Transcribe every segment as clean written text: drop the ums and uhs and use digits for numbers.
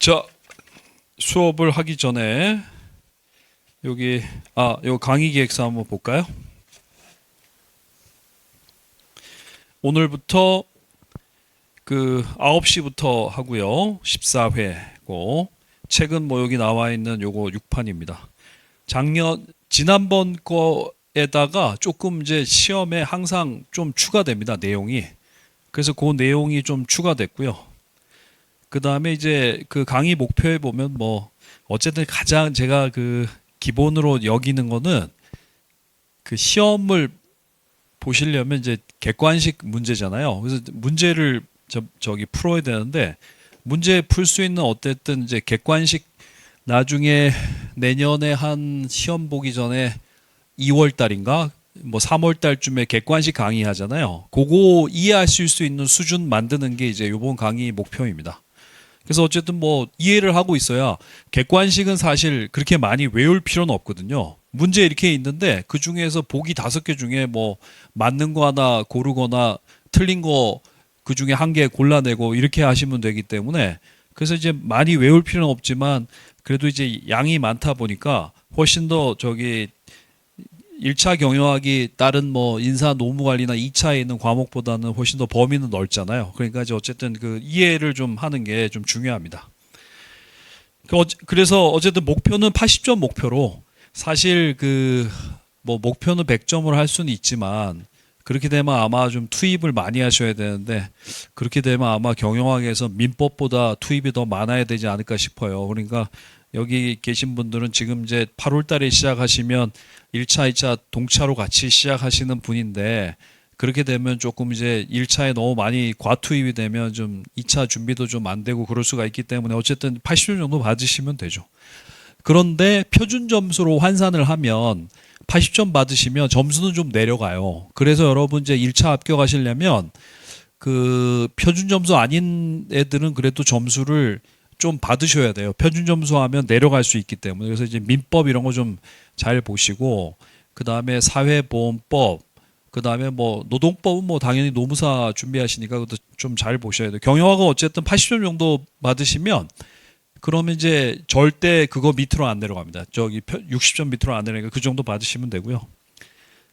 자, 수업을 하기 전에 여기 요 강의 기획서 한번 볼까요? 오늘부터 그 9시부터 하고요. 14회고 책은 뭐 여기 나와 있는 요거 6판입니다. 지난번 거에다가 조금 이제 시험에 항상 좀 추가됩니다. 내용이. 그래서 그 내용이 좀 추가됐고요. 그 다음에 이제 그 강의 목표에 보면 뭐 어쨌든 가장 제가 그 기본으로 여기는 거는 그 시험을 보시려면 이제 객관식 문제잖아요. 그래서 문제를 저기 풀어야 되는데 문제 풀 수 있는 어쨌든 이제 객관식 나중에 내년에 한 시험 보기 전에 2월 달인가 뭐 3월 달쯤에 객관식 강의 하잖아요. 그거 이해하실 수 있는 수준 만드는 게 이제 이번 강의 목표입니다. 그래서 어쨌든 뭐 이해를 하고 있어야 객관식은 사실 그렇게 많이 외울 필요는 없거든요. 문제 이렇게 있는데 그 중에서 보기 5개 중에 뭐 맞는 거 하나 고르거나 틀린 거 그 중에 한 개 골라내고 이렇게 하시면 되기 때문에 그래서 이제 많이 외울 필요는 없지만 그래도 이제 양이 많다 보니까 훨씬 더 저기 1차 경영학이 다른 뭐 인사 노무 관리나 2차에 있는 과목보다는 훨씬 더 범위는 넓잖아요. 그러니까 이제 어쨌든 그 이해를 좀 하는 게 좀 중요합니다. 그래서 어쨌든 목표는 80점 목표로 사실 그 뭐 목표는 100점을 할 수는 있지만 그렇게 되면 아마 좀 투입을 많이 하셔야 되는데 그렇게 되면 아마 경영학에서 민법보다 투입이 더 많아야 되지 않을까 싶어요. 그러니까 여기 계신 분들은 지금 이제 8월 달에 시작하시면 1차, 2차 동차로 같이 시작하시는 분인데 그렇게 되면 조금 이제 1차에 너무 많이 과투입이 되면 좀 2차 준비도 좀 안 되고 그럴 수가 있기 때문에 어쨌든 80점 정도 받으시면 되죠. 그런데 표준 점수로 환산을 하면 80점 받으시면 점수는 좀 내려가요. 그래서 여러분 이제 1차 합격하시려면 그 표준 점수 아닌 애들은 그래도 점수를 좀 받으셔야 돼요. 표준 점수 하면 내려갈 수 있기 때문에. 그래서 이제 민법 이런 거 좀 잘 보시고 그다음에 사회보험법 그다음에 뭐 노동법은 뭐 당연히 노무사 준비하시니까 그것도 좀 잘 보셔야 돼요. 경영학은 어쨌든 80점 정도 받으시면 그러면 이제 절대 그거 밑으로 안 내려갑니다. 저기 60점 밑으로 안 내려가니까 그 정도 받으시면 되고요.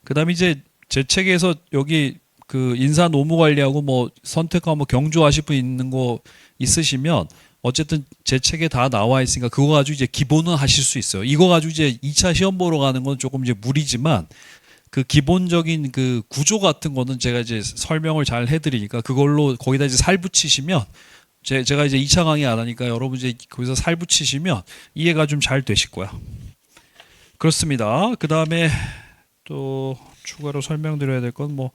그다음에 이제 제 책에서 여기 그 인사 노무 관리하고 뭐 선택하고 뭐 경조하실 분 있는 거 있으시면 어쨌든 제 책에 다 나와 있으니까 그거 가지고 이제 기본은 하실 수 있어요. 이거 가지고 이제 2차 시험 보러 가는 건 조금 이제 무리지만 그 기본적인 그 구조 같은 거는 제가 이제 설명을 잘 해드리니까 그걸로 거기다 이제 살 붙이시면 제가 이제 2차 강의 안 하니까 여러분 이제 거기서 살 붙이시면 이해가 좀 잘 되실 거야. 그렇습니다. 그 다음에 또 추가로 설명드려야 될 건 뭐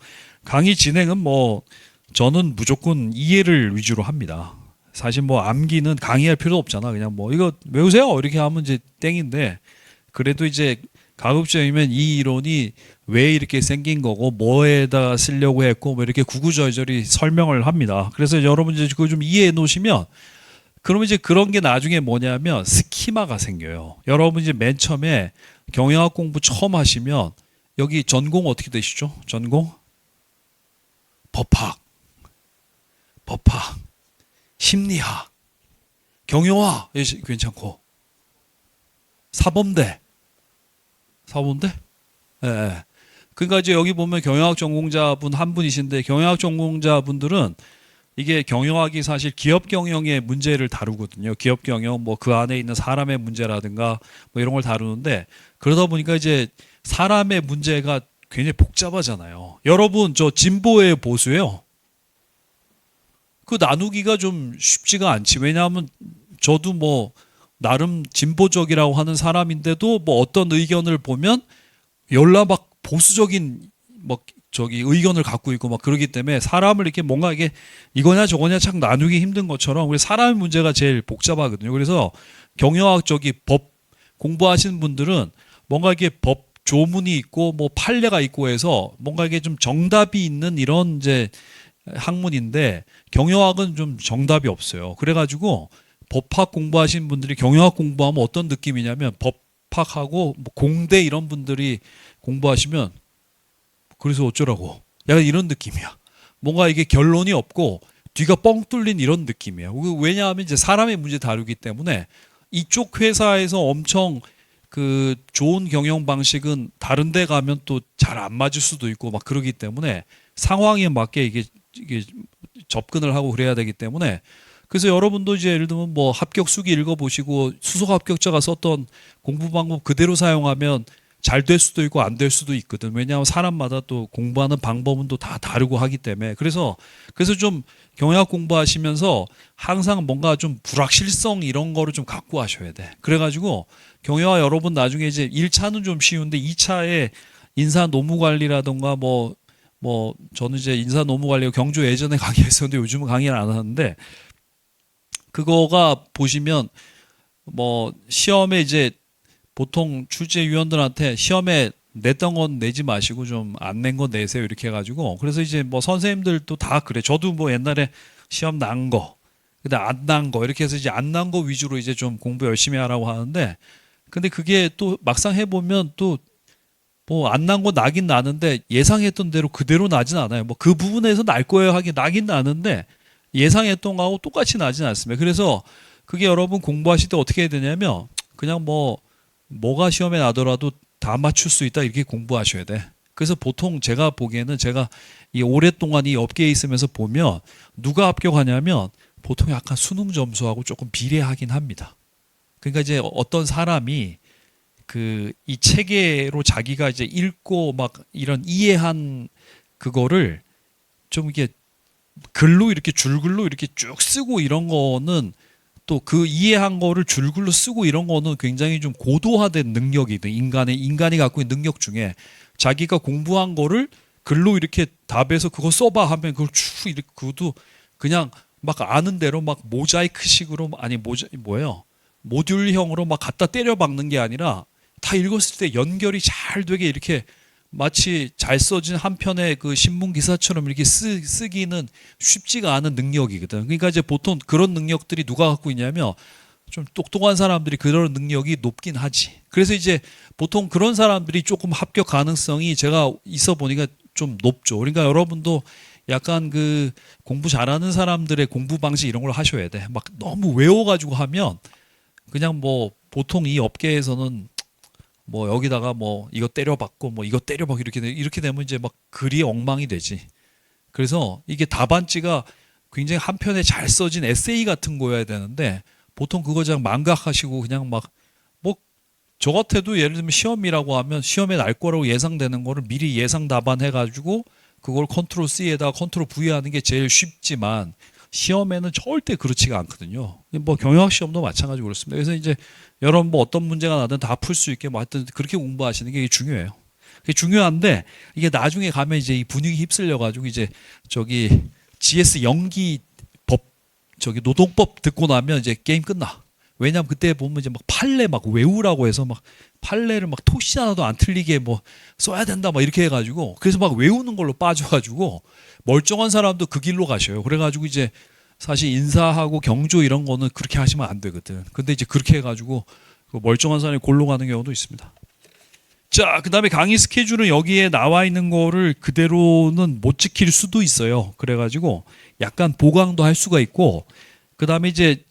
강의 진행은 뭐 저는 무조건 이해를 위주로 합니다. 사실 뭐 암기는 강의할 필요 없잖아. 그냥 뭐 이거 외우세요 이렇게 하면 이제 땡인데 그래도 이제 가급적이면 이 이론이 왜 이렇게 생긴 거고 뭐에다 쓰려고 했고 뭐 이렇게 구구절절히 설명을 합니다. 그래서 여러분 이제 그거 좀 이해해 놓으시면 그러면 이제 그런 게 나중에 뭐냐면 스키마가 생겨요. 여러분 이제 맨 처음에 경영학 공부 처음 하시면 여기 전공 어떻게 되시죠? 전공? 법학, 심리학, 경영학 괜찮고 사범대. 예. 예. 그러니까 이제 여기 보면 경영학 전공자분 한 분이신데 경영학 전공자분들은 이게 경영학이 사실 기업 경영의 문제를 다루거든요. 기업 경영 뭐 그 안에 있는 사람의 문제라든가 뭐 이런 걸 다루는데 그러다 보니까 이제 사람의 문제가 굉장히 복잡하잖아요. 여러분 저 진보의 보수예요. 그 나누기가 좀 쉽지가 않지. 왜냐하면 저도 뭐 나름 진보적이라고 하는 사람인데도 뭐 어떤 의견을 보면 열나 막 보수적인 뭐 저기 의견을 갖고 있고 막 그러기 때문에 사람을 이렇게 뭔가 이게 이거냐 저거냐 참 나누기 힘든 것처럼 우리 사람의 문제가 제일 복잡하거든요. 그래서 경영학 저기 법 공부하시는 분들은 뭔가 이게 법 조문이 있고 뭐 판례가 있고 해서 뭔가 이게 좀 정답이 있는 이런 이제 학문인데 경영학은 좀 정답이 없어요. 그래가지고 법학 공부하신 분들이 경영학 공부하면 어떤 느낌이냐면 법학하고 뭐 공대 이런 분들이 공부하시면 그래서 어쩌라고 약간 이런 느낌이야. 뭔가 이게 결론이 없고 뒤가 뻥 뚫린 이런 느낌이에요. 왜냐하면 이제 사람의 문제 다루기 때문에 이쪽 회사에서 엄청 그 좋은 경영 방식은 다른 데 가면 또 잘 안 맞을 수도 있고 막 그러기 때문에 상황에 맞게 이게 접근을 하고 그래야 되기 때문에 그래서 여러분도 이제 예를 들면 뭐 합격 수기 읽어보시고 수석 합격자가 썼던 공부 방법 그대로 사용하면 잘 될 수도 있고 안 될 수도 있거든. 왜냐하면 사람마다 또 공부하는 방법은 또 다 다르고 하기 때문에 그래서 좀 경영학 공부하시면서 항상 뭔가 좀 불확실성 이런 거를 좀 갖고 하셔야 돼. 그래가지고 경영학 여러분 나중에 이제 1차는 좀 쉬운데 2차에 인사 노무 관리라던가 뭐 저는 이제 인사 노무 관리 경조 예전에 강의했었는데 요즘은 강의를 안 하는데 그거가 보시면 뭐 시험에 이제 보통 출제위원들한테 시험에 냈던 건 내지 마시고 좀 안 낸 건 내세요 이렇게 해가지고 그래서 이제 뭐 선생님들도 다 그래. 저도 뭐 옛날에 시험 난 거, 근데 안 난 거 이렇게 해서 이제 안 난 거 위주로 이제 좀 공부 열심히 하라고 하는데 근데 그게 또 막상 해보면 또 뭐 안 난 거 나긴 나는데 예상했던 대로 그대로 나진 않아요. 뭐 그 부분에서 날 거예요 하긴 나긴 나는데 예상했던 거하고 똑같이 나진 않습니다. 그래서 그게 여러분 공부하실 때 어떻게 해야 되냐면 그냥 뭐가 시험에 나더라도 다 맞출 수 있다 이렇게 공부하셔야 돼. 그래서 보통 제가 보기에는 제가 이 오랫동안 이 업계에 있으면서 보면 누가 합격하냐면 보통 약간 수능 점수하고 조금 비례하긴 합니다. 그러니까 이제 어떤 사람이 그 이 체계로 자기가 이제 읽고 막 이런 이해한 그거를 좀 이게 글로 이렇게 줄글로 이렇게 쭉 쓰고 이런 거는 또 그 이해한 거를 줄글로 쓰고 이런 거는 굉장히 좀 고도화된 능력이든 인간이 갖고 있는 능력 중에 자기가 공부한 거를 글로 이렇게 답해서 그거 써봐 하면 그걸 쭉 이렇게 그것도 그냥 막 아는 대로 막 모자이크식으로 아니 뭐예요 모듈형으로 막 갖다 때려 박는 게 아니라 다 읽었을 때 연결이 잘 되게 이렇게 마치 잘 써진 한 편의 그 신문 기사처럼 이렇게 쓰기는 쉽지가 않은 능력이거든. 그러니까 이제 보통 그런 능력들이 누가 갖고 있냐면 좀 똑똑한 사람들이 그런 능력이 높긴 하지. 그래서 이제 보통 그런 사람들이 조금 합격 가능성이 제가 있어 보니까 좀 높죠. 그러니까 여러분도 약간 그 공부 잘하는 사람들의 공부 방식 이런 걸 하셔야 돼. 막 너무 외워가지고 하면 그냥 뭐 보통 이 업계에서는 뭐 여기다가 뭐 이거 때려박고 뭐 이거 때려박고 이렇게 되면 이제 막 글이 엉망이 되지. 그래서 이게 답안지가 굉장히 한 편에 잘 써진 에세이 같은 거여야 되는데 보통 그거 그냥 망각하시고 그냥 막 뭐 저 같아도 예를 들면 시험이라고 하면 시험에 날 거라고 예상되는 거를 미리 예상 답안 해가지고 그걸 컨트롤 C에다가 컨트롤 V 하는 게 제일 쉽지만 시험에는 절대 그렇지가 않거든요. 뭐 경영학 시험도 마찬가지로 그렇습니다. 그래서 이제 여러분 뭐 어떤 문제가 나든 다 풀 수 있게 뭐 하여튼 그렇게 공부하시는 게 중요해요. 그게 중요한데 이게 나중에 가면 이제 이 분위기 휩쓸려 가지고 이제 저기 GS 연기 법 저기 노동법 듣고 나면 이제 게임 끝나. 왜냐면 그때 보면 이제 막 판례 막 외우라고 해서 막 판례를 막 토시 하나도 안 틀리게 뭐 써야 된다 막 이렇게 해가지고 그래서 막 외우는 걸로 빠져가지고 멀쩡한 사람도 그 길로 가셔요. 그래가지고 이제 사실 인사하고 경조 이런 거는 그렇게 하시면 안 되거든. 근데 이제 그렇게 해가지고 그 멀쩡한 사람이 골로 가는 경우도 있습니다. 자, 그 다음에 강의 스케줄은 여기에 나와 있는 거를 그대로는 못 지킬 수도 있어요. 그래가지고 약간 보강도 할 수가 있고 그 다음에 이제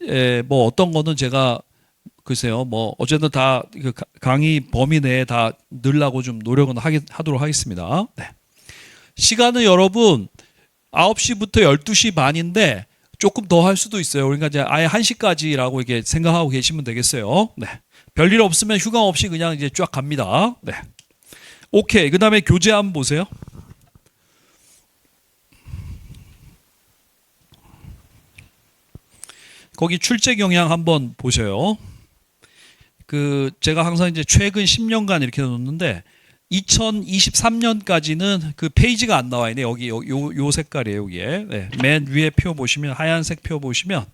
뭐 어떤 거는 제가 글쎄요 뭐 어쨌든 다 그 강의 범위 내에 다 넣으려고 좀 노력은 하도록 하겠습니다. 네. 시간은 여러분 9시부터 12시 반인데 조금 더 할 수도 있어요. 그러니까 이제 아예 1시까지라고 이렇게 생각하고 계시면 되겠어요. 네. 별일 없으면 휴강 없이 그냥 이제 쫙 갑니다. 네. 오케이. 그 다음에 교재 한번 보세요. 거기 출제 경향 한번 보셔요. 그 제가 항상 이제 최근 10년간 이렇게 놓는데 2023년까지는 그 페이지가 안 나와 있네. 여기 요 색깔이에요, 여기에. 네. 맨 위에 표 보시면 하얀색 표 보시면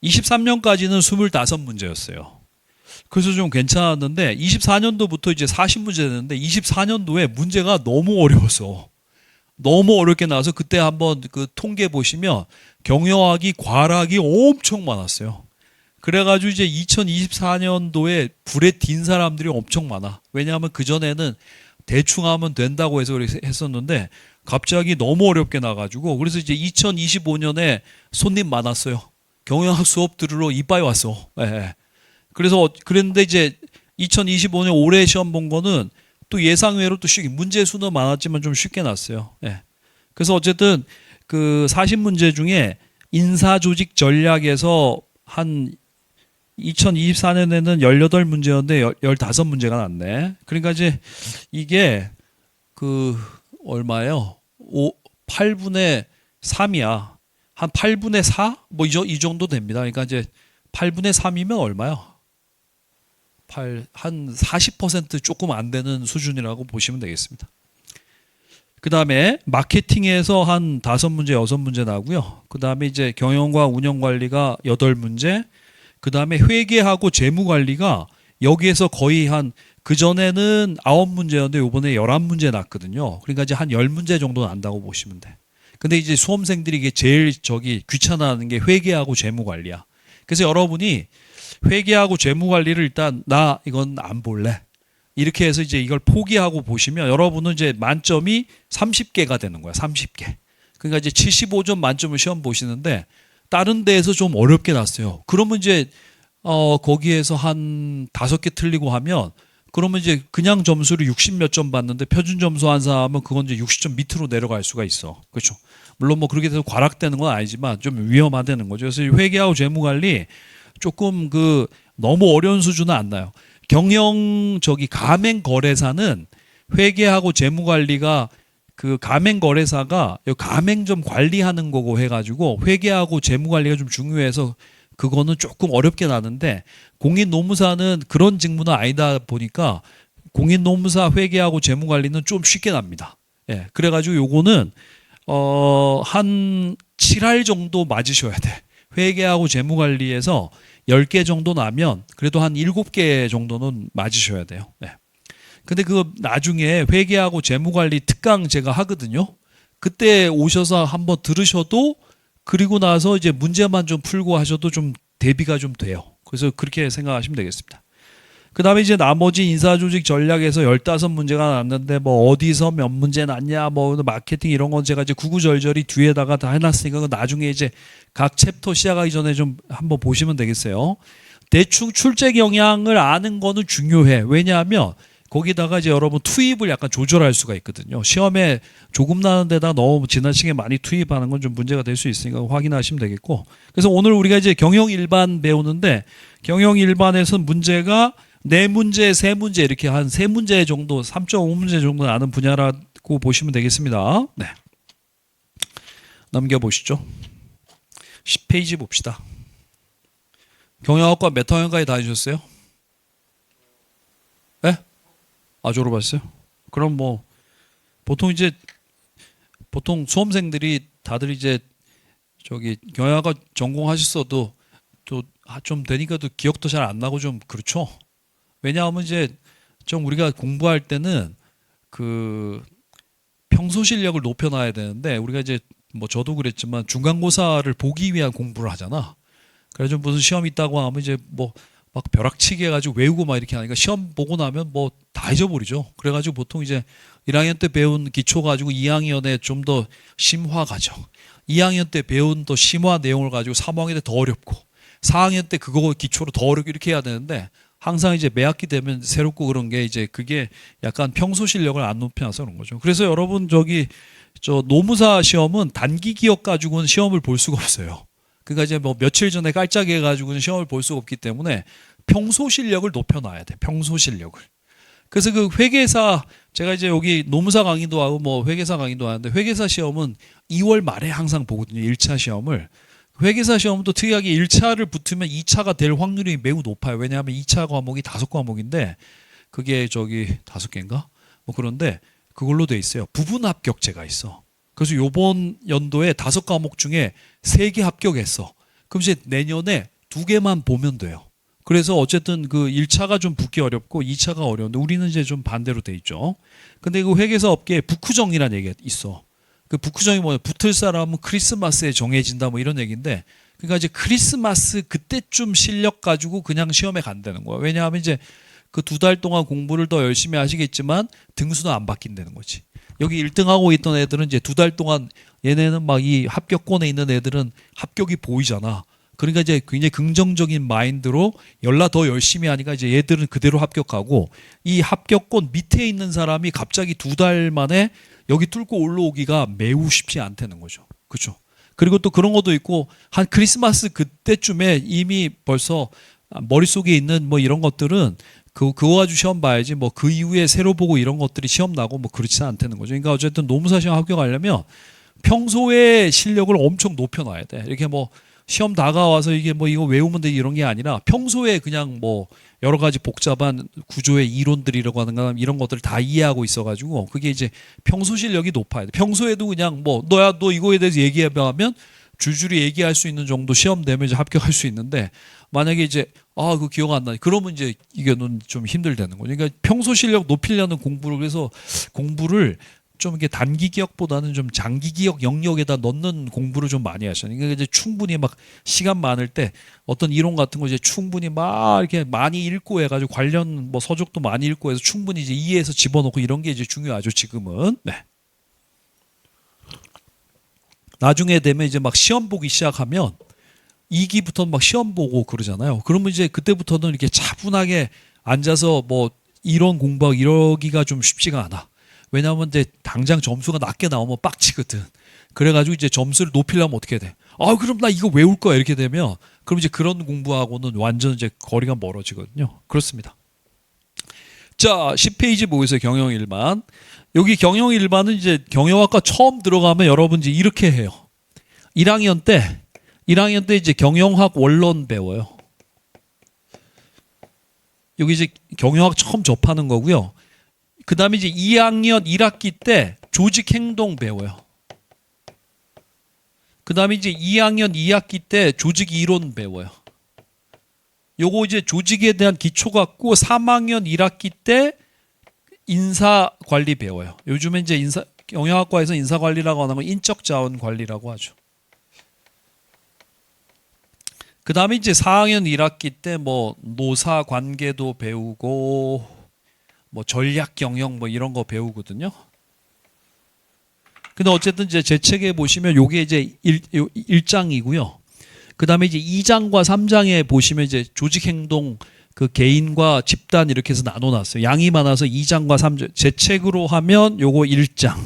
23년까지는 25문제였어요. 그래서 좀 괜찮았는데 24년도부터 이제 40문제 됐는데 24년도에 문제가 너무 어려워서 너무 어렵게 나와서 그때 한번 그 통계 보시면 경영학이 과락이 엄청 많았어요. 그래가지고 이제 2024년도에 불에 튄 사람들이 엄청 많아. 왜냐하면 그전에는 대충 하면 된다고 해서 했었는데 갑자기 너무 어렵게 나가지고 그래서 이제 2025년에 손님 많았어요. 경영학 수업 들으러 이빠이 왔어. 예. 예. 그래서 그랬는데 이제 2025년 올해 시험 본 거는 또 예상외로 또 쉽게 문제 수는 많았지만 좀 쉽게 났어요. 예. 그래서 어쨌든 그 40문제 중에 인사조직 전략에서 한 2024년에는 18문제였는데 15문제가 났네. 그러니까 이제 이게 그 얼마예요? 8분의 3이야. 한 8분의 4? 뭐 이 정도 됩니다. 그러니까 이제 8분의 3이면 얼마요? 한 40% 조금 안 되는 수준이라고 보시면 되겠습니다. 그 다음에 마케팅에서 한 5문제, 6문제 나고요. 그 다음에 이제 경영과 운영관리가 8문제, 그 다음에 회계하고 재무관리가 여기에서 거의 한 그전에는 9문제였는데 요번에 11문제 났거든요. 그러니까 이제 한 10문제 정도 난다고 보시면 돼. 근데 이제 수험생들이 이게 제일 귀찮아하는 게 회계하고 재무관리야. 그래서 여러분이 회계하고 재무관리를 일단 나 이건 안 볼래. 이렇게 해서 이제 이걸 포기하고 보시면 여러분은 이제 만점이 30개가 되는 거야. 30개. 그러니까 이제 75점 만점을 시험 보시는데 다른 데에서 좀 어렵게 났어요. 그러면 이제 거기에서 한 5개 틀리고 하면 그러면 이제 그냥 점수를 60 몇 점 받는데 표준 점수 한 사람은 그건 이제 60점 밑으로 내려갈 수가 있어. 그렇죠? 물론 뭐 그렇게 돼서 과락되는 건 아니지만 좀 위험하다는 거죠. 그래서 회계하고 재무관리 조금 그 너무 어려운 수준은 안 나요. 가맹거래사는 회계하고 재무관리가 그 가맹거래사가 가맹점 관리하는 거고 해가지고 회계하고 재무관리가 좀 중요해서 그거는 조금 어렵게 나는데 공인노무사는 그런 직무는 아니다 보니까 공인노무사 회계하고 재무관리는 좀 쉽게 납니다. 예, 그래가지고 요거는 한 7할 정도 맞으셔야 돼. 회계하고 재무관리에서 10개 정도 나면 그래도 한 7개 정도는 맞으셔야 돼요. 네. 근데 그 나중에 회계하고 재무관리 특강 제가 하거든요. 그때 오셔서 한번 들으셔도 그리고 나서 이제 문제만 좀 풀고 하셔도 좀 대비가 좀 돼요. 그래서 그렇게 생각하시면 되겠습니다. 그 다음에 이제 나머지 인사조직 전략에서 15문제가 났는데 뭐 어디서 몇 문제 났냐 뭐 마케팅 이런 건 제가 이제 구구절절히 뒤에다가 다 해놨으니까 나중에 이제 각 챕터 시작하기 전에 좀 한번 보시면 되겠어요. 대충 출제 경향을 아는 거는 중요해. 왜냐하면 거기다가 이제 여러분 투입을 약간 조절할 수가 있거든요. 시험에 조금 나는 데다 너무 지나치게 많이 투입하는 건 좀 문제가 될 수 있으니까 확인하시면 되겠고. 그래서 오늘 우리가 이제 경영 일반 배우는데 경영 일반에서 문제가 4문제, 3문제 이렇게 한 3문제 정도, 3.5문제 정도 나는 분야라고 보시면 되겠습니다. 네. 넘겨보시죠. 10페이지 봅시다. 경영학과 몇 학년까지 다니셨어요? 네? 아, 졸업하셨어요? 그럼 뭐 보통 수험생들이 다들 이제 경영학과 전공하셨어도 또 좀 되니까 또 기억도 잘 안 나고 좀 그렇죠. 왜냐하면 이제 좀 우리가 공부할 때는 그 평소 실력을 높여놔야 되는데 우리가 이제 뭐 저도 그랬지만 중간고사를 보기 위한 공부를 하잖아. 그래서 무슨 시험 있다고 하면 이제 뭐 막 벼락치기 해가지고 외우고 막 이렇게 하니까 시험 보고 나면 뭐 다 잊어버리죠. 그래가지고 보통 이제 1학년 때 배운 기초 가지고 2학년에 좀 더 심화 가죠. 2학년 때 배운 또 심화 내용을 가지고 3학년 때 더 어렵고 4학년 때 그거 기초로 더 어렵게 이렇게 해야 되는데 항상 이제 매 학기 되면 새롭고 그런 게 이제 그게 약간 평소 실력을 안 높여놔서 그런 거죠. 그래서 여러분 노무사 시험은 단기 기억 가지고는 시험을 볼 수가 없어요. 그러니까 이제 뭐 며칠 전에 깔짝이 해가지고는 시험을 볼 수가 없기 때문에 평소 실력을 높여놔야 돼. 평소 실력을. 그래서 그 회계사 제가 이제 여기 노무사 강의도 하고 뭐 회계사 강의도 하는데 회계사 시험은 2월 말에 항상 보거든요. 1차 시험을. 회계사 시험도 특이하게 1차를 붙으면 2차가 될 확률이 매우 높아요. 왜냐하면 2차 과목이 5과목인데 그게 5개인가? 뭐 그런데 그걸로 돼 있어요. 부분 합격제가 있어. 그래서 요번 연도에 5과목 중에 3개 합격했어. 그럼 이제 내년에 2개만 보면 돼요. 그래서 어쨌든 그 1차가 좀 붙기 어렵고 2차가 어려운데 우리는 이제 좀 반대로 돼 있죠. 근데 그 회계사 업계에 북후정이라는 얘기가 있어. 그 북후정이 뭐냐? 붙을 사람은 크리스마스에 정해진다 뭐 이런 얘기인데 그러니까 이제 크리스마스 그때쯤 실력 가지고 그냥 시험에 간다는 거야. 왜냐하면 이제 그 2달 동안 공부를 더 열심히 하시겠지만 등수는 안 바뀐다는 거지. 여기 1등하고 있던 애들은 이제 2달 동안 얘네는 막 이 합격권에 있는 애들은 합격이 보이잖아. 그러니까 이제 굉장히 긍정적인 마인드로 연락 더 열심히 하니까 이제 얘들은 그대로 합격하고 이 합격권 밑에 있는 사람이 갑자기 2달 만에 여기 뚫고 올라오기가 매우 쉽지 않다는 거죠. 그렇죠? 그리고 또 그런 것도 있고 한 크리스마스 그때쯤에 이미 벌써 머릿속에 있는 뭐 이런 것들은 그거 가지고 시험 봐야지 뭐 그 이후에 새로 보고 이런 것들이 시험 나고 뭐 그렇지 않다는 거죠. 그러니까 어쨌든 노무사 시험 합격하려면 평소에 실력을 엄청 높여놔야 돼. 이렇게 뭐 시험 다가와서 이게 뭐 이거 외우면 돼 이런 게 아니라 평소에 그냥 뭐 여러 가지 복잡한 구조의 이론들이라고 하는 거 이런 것들을 다 이해하고 있어가지고 그게 이제 평소 실력이 높아야 돼. 평소에도 그냥 뭐 너야 너 이거에 대해서 얘기해보면 줄줄이 얘기할 수 있는 정도 시험 되면 이제 합격할 수 있는데 만약에 이제 그 기억 안 나니 그러면 이제 이게는 좀 힘들다는 거죠. 그러니까 평소 실력 높이려는 공부를 그래서 공부를 좀 이게 단기 기억보다는 좀 장기 기억 영역에다 넣는 공부를 좀 많이 하셔요. 그러니까 이제 충분히 막 시간 많을 때 어떤 이론 같은 거 이제 충분히 막 이렇게 많이 읽고 해가지고 관련 뭐 서적도 많이 읽고 해서 충분히 이제 이해해서 집어넣고 이런 게 이제 중요하죠. 지금은. 네. 나중에 되면 이제 막 시험 보기 시작하면 2기부터 막 시험 보고 그러잖아요. 그러면 이제 그때부터는 이렇게 차분하게 앉아서 뭐 이론 공부하고 이러기가 좀 쉽지가 않아. 왜냐하면 이제 당장 점수가 낮게 나오면 빡치거든. 그래가지고 이제 점수를 높이려면 어떻게 해야 돼? 그럼 나 이거 외울 거야 이렇게 되면 그럼 이제 그런 공부하고는 완전 이제 거리가 멀어지거든요. 그렇습니다. 자, 10페이지 보겠어요. 경영 일반. 여기 경영 일반은 이제 경영학과 처음 들어가면 여러분 이제 이렇게 해요. 1학년 때 이제 경영학 원론 배워요. 여기 이제 경영학 처음 접하는 거고요. 그 다음에 이제 2학년 1학기 때 조직 행동 배워요. 그 다음에 이제 2학년 2학기 때 조직 이론 배워요. 요거 이제 조직에 대한 기초 갖고 3학년 1학기 때 인사 관리 배워요. 요즘에 이제 경영학과에서 인사 관리라고 하는 건 인적 자원 관리라고 하죠. 그 다음에 이제 4학년 1학기 때 뭐 노사 관계도 배우고 뭐 전략 경영 뭐 이런 거 배우거든요. 근데 어쨌든 이제 제 책에 보시면 요게 이제 1장이고요. 그 다음에 이제 2장과 3장에 보시면 이제 조직 행동 그 개인과 집단 이렇게 해서 나눠놨어요. 양이 많아서 2장과 3장. 제 책으로 하면 요거 1장.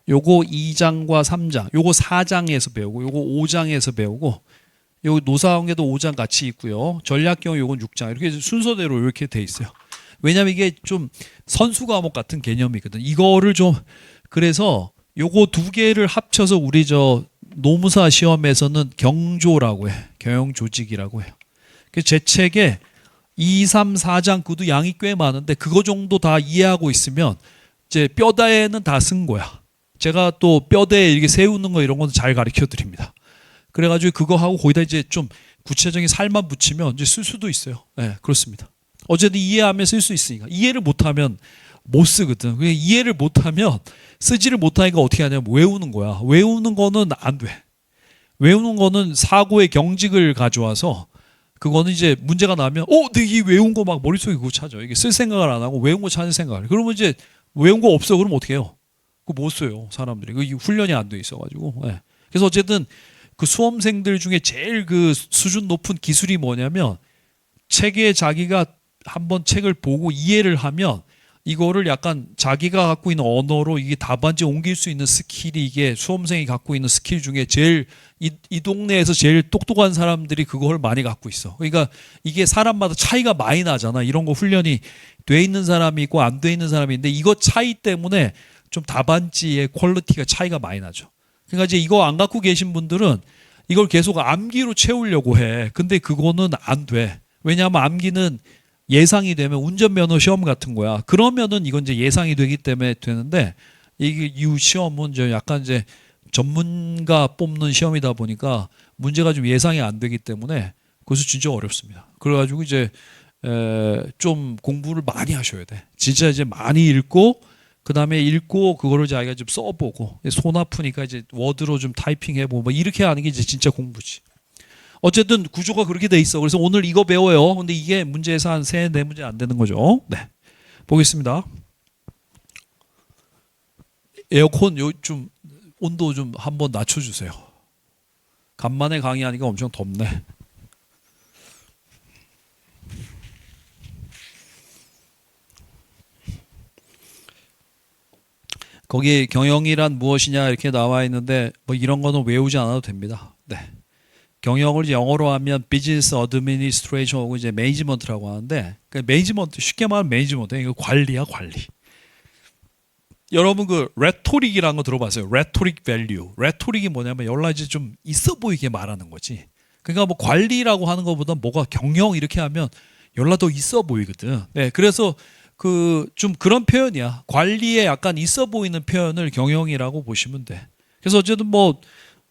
요거 2장과 3장. 요거 4장에서 배우고 요거 5장에서 배우고 요 노사관계도 5장 같이 있고요. 전략 경영 요건 6장. 이렇게 순서대로 이렇게 돼 있어요. 왜냐면 이게 좀 선수 과목 같은 개념이거든. 이거를 좀 그래서 요거 2개를 합쳐서 우리 저 노무사 시험에서는 경조라고 해. 경영 조직이라고 해요. 그래서 제 책에 2, 3, 4장 그도 양이 꽤 많은데 그거 정도 다 이해하고 있으면 이제 뼈대에는 다 쓴 거야. 제가 또 뼈대에 이렇게 세우는 거 이런 것도 잘 가르쳐 드립니다. 그래가지고 그거 하고 거기다 이제 좀 구체적인 살만 붙이면 이제 쓸 수도 있어요. 네, 그렇습니다. 어쨌든 이해하면 쓸 수 있으니까. 이해를 못하면 못 쓰거든. 이해를 못하면 쓰지를 못하니까 어떻게 하냐면 외우는 거야. 외우는 거는 안 돼. 외우는 거는 사고의 경직을 가져와서 그거는 이제 문제가 나면 내가 이 외운 거 막 머릿속에 그거 찾아. 이게 쓸 생각을 안 하고 외운 거 찾는 생각을. 그러면 이제 외운 거 없어. 그러면 어떻게 해요? 그거 못 써요. 사람들이. 그 훈련이 안 돼 있어가지고. 네. 그래서 어쨌든 그 수험생들 중에 제일 그 수준 높은 기술이 뭐냐면 책에 자기가 한번 책을 보고 이해를 하면 이거를 약간 자기가 갖고 있는 언어로 이게 답안지 옮길 수 있는 스킬이 이게 수험생이 갖고 있는 스킬 중에 제일 이 동네에서 제일 똑똑한 사람들이 그걸 많이 갖고 있어. 그러니까 이게 사람마다 차이가 많이 나잖아. 이런 거 훈련이 돼 있는 사람이 있고 안 돼 있는 사람이 있는데 이거 차이 때문에 좀 답안지의 퀄리티가 차이가 많이 나죠. 그러니까 이제 이거 안 갖고 계신 분들은 이걸 계속 암기로 채우려고 해. 근데 그거는 안 돼. 왜냐하면 암기는 예상이 되면 운전면허 시험 같은 거야. 그러면은 이건 이제 예상이 되기 때문에 되는데 이게 이 시험은 이제 약간 이제 전문가 뽑는 시험이다 보니까 문제가 좀 예상이 안 되기 때문에 그래서 진짜 어렵습니다. 그래가지고 이제 좀 공부를 많이 하셔야 돼. 진짜 이제 많이 읽고 그 다음에 읽고 그거를 자기가 좀 써보고 손 아프니까 이제 워드로 좀 타이핑해보고 뭐 이렇게 하는 게 이제 진짜 공부지. 어쨌든 구조가 그렇게 돼 있어. 그래서 오늘 이거 배워요. 근데 이게 문제에서 한 3, 4문제 안 되는 거죠. 네. 보겠습니다. 에어컨 좀 온도 좀 한번 낮춰주세요. 간만에 강의하니까 엄청 덥네. 거기 경영이란 무엇이냐 이렇게 나와 있는데 뭐 이런 거는 외우지 않아도 됩니다. 네. 경영을 이제 영어로 하면 비즈니스 어드미니스트레이션 하고 이제 매니지먼트라고 하는데 그 매니지먼트 쉽게 말하면 매니지먼트 이거 관리야 관리. 여러분 그 레토릭이라는 거 들어봤어요? 레토릭 밸류. 레토릭이 뭐냐면 연락 이제 좀 있어 보이게 말하는 거지. 그러니까 뭐 관리라고 하는 것보다 뭐가 경영 이렇게 하면 연락 더 있어 보이거든. 네, 그래서 그 좀 그런 표현이야. 관리에 약간 있어 보이는 표현을 경영이라고 보시면 돼. 그래서 어쨌든 뭐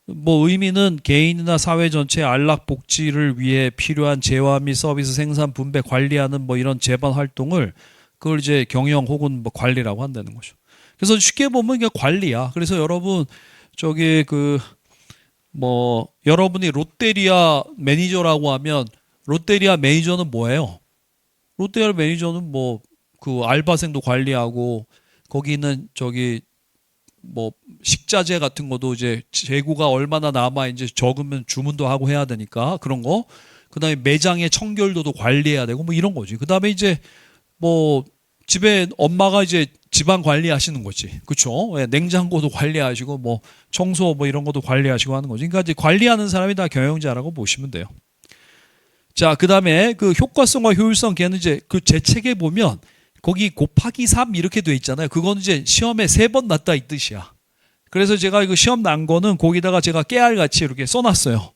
의미는 개인이나 사회 전체의 안락 복지를 위해 필요한 재화 및 서비스 생산 분배 관리하는 뭐 이런 재반 활동을 그걸 이제 경영 혹은 뭐 관리라고 한다는 거죠. 그래서 쉽게 보면 이게 관리야. 그래서 여러분 저기 그 뭐 여러분이 롯데리아 매니저라고 하면 롯데리아 매니저는 뭐예요? 롯데리아 매니저는 뭐 그 알바생도 관리하고 거기 있는 저기 뭐 식자재 같은 것도 이제 재고가 얼마나 남아 이제 적으면 주문도 하고 해야 되니까 그런 거. 그다음에 매장의 청결도도 관리해야 되고 뭐 이런 거지. 그다음에 이제 뭐 집에 엄마가 이제 집안 관리하시는 거지. 그렇죠? 예, 냉장고도 관리하시고 뭐 청소 뭐 이런 것도 관리하시고 하는 거지. 그러니까 이제 관리하는 사람이 다 경영자라고 보시면 돼요. 자, 그다음에 그 효과성과 효율성 걔는 이제 그 제 책에 보면 거기 곱하기 3 이렇게 돼 있잖아요. 그건 이제 시험에 3번 났다 이 뜻이야. 그래서 제가 이거 시험 난 거는 거기다가 제가 깨알같이 이렇게 써놨어요.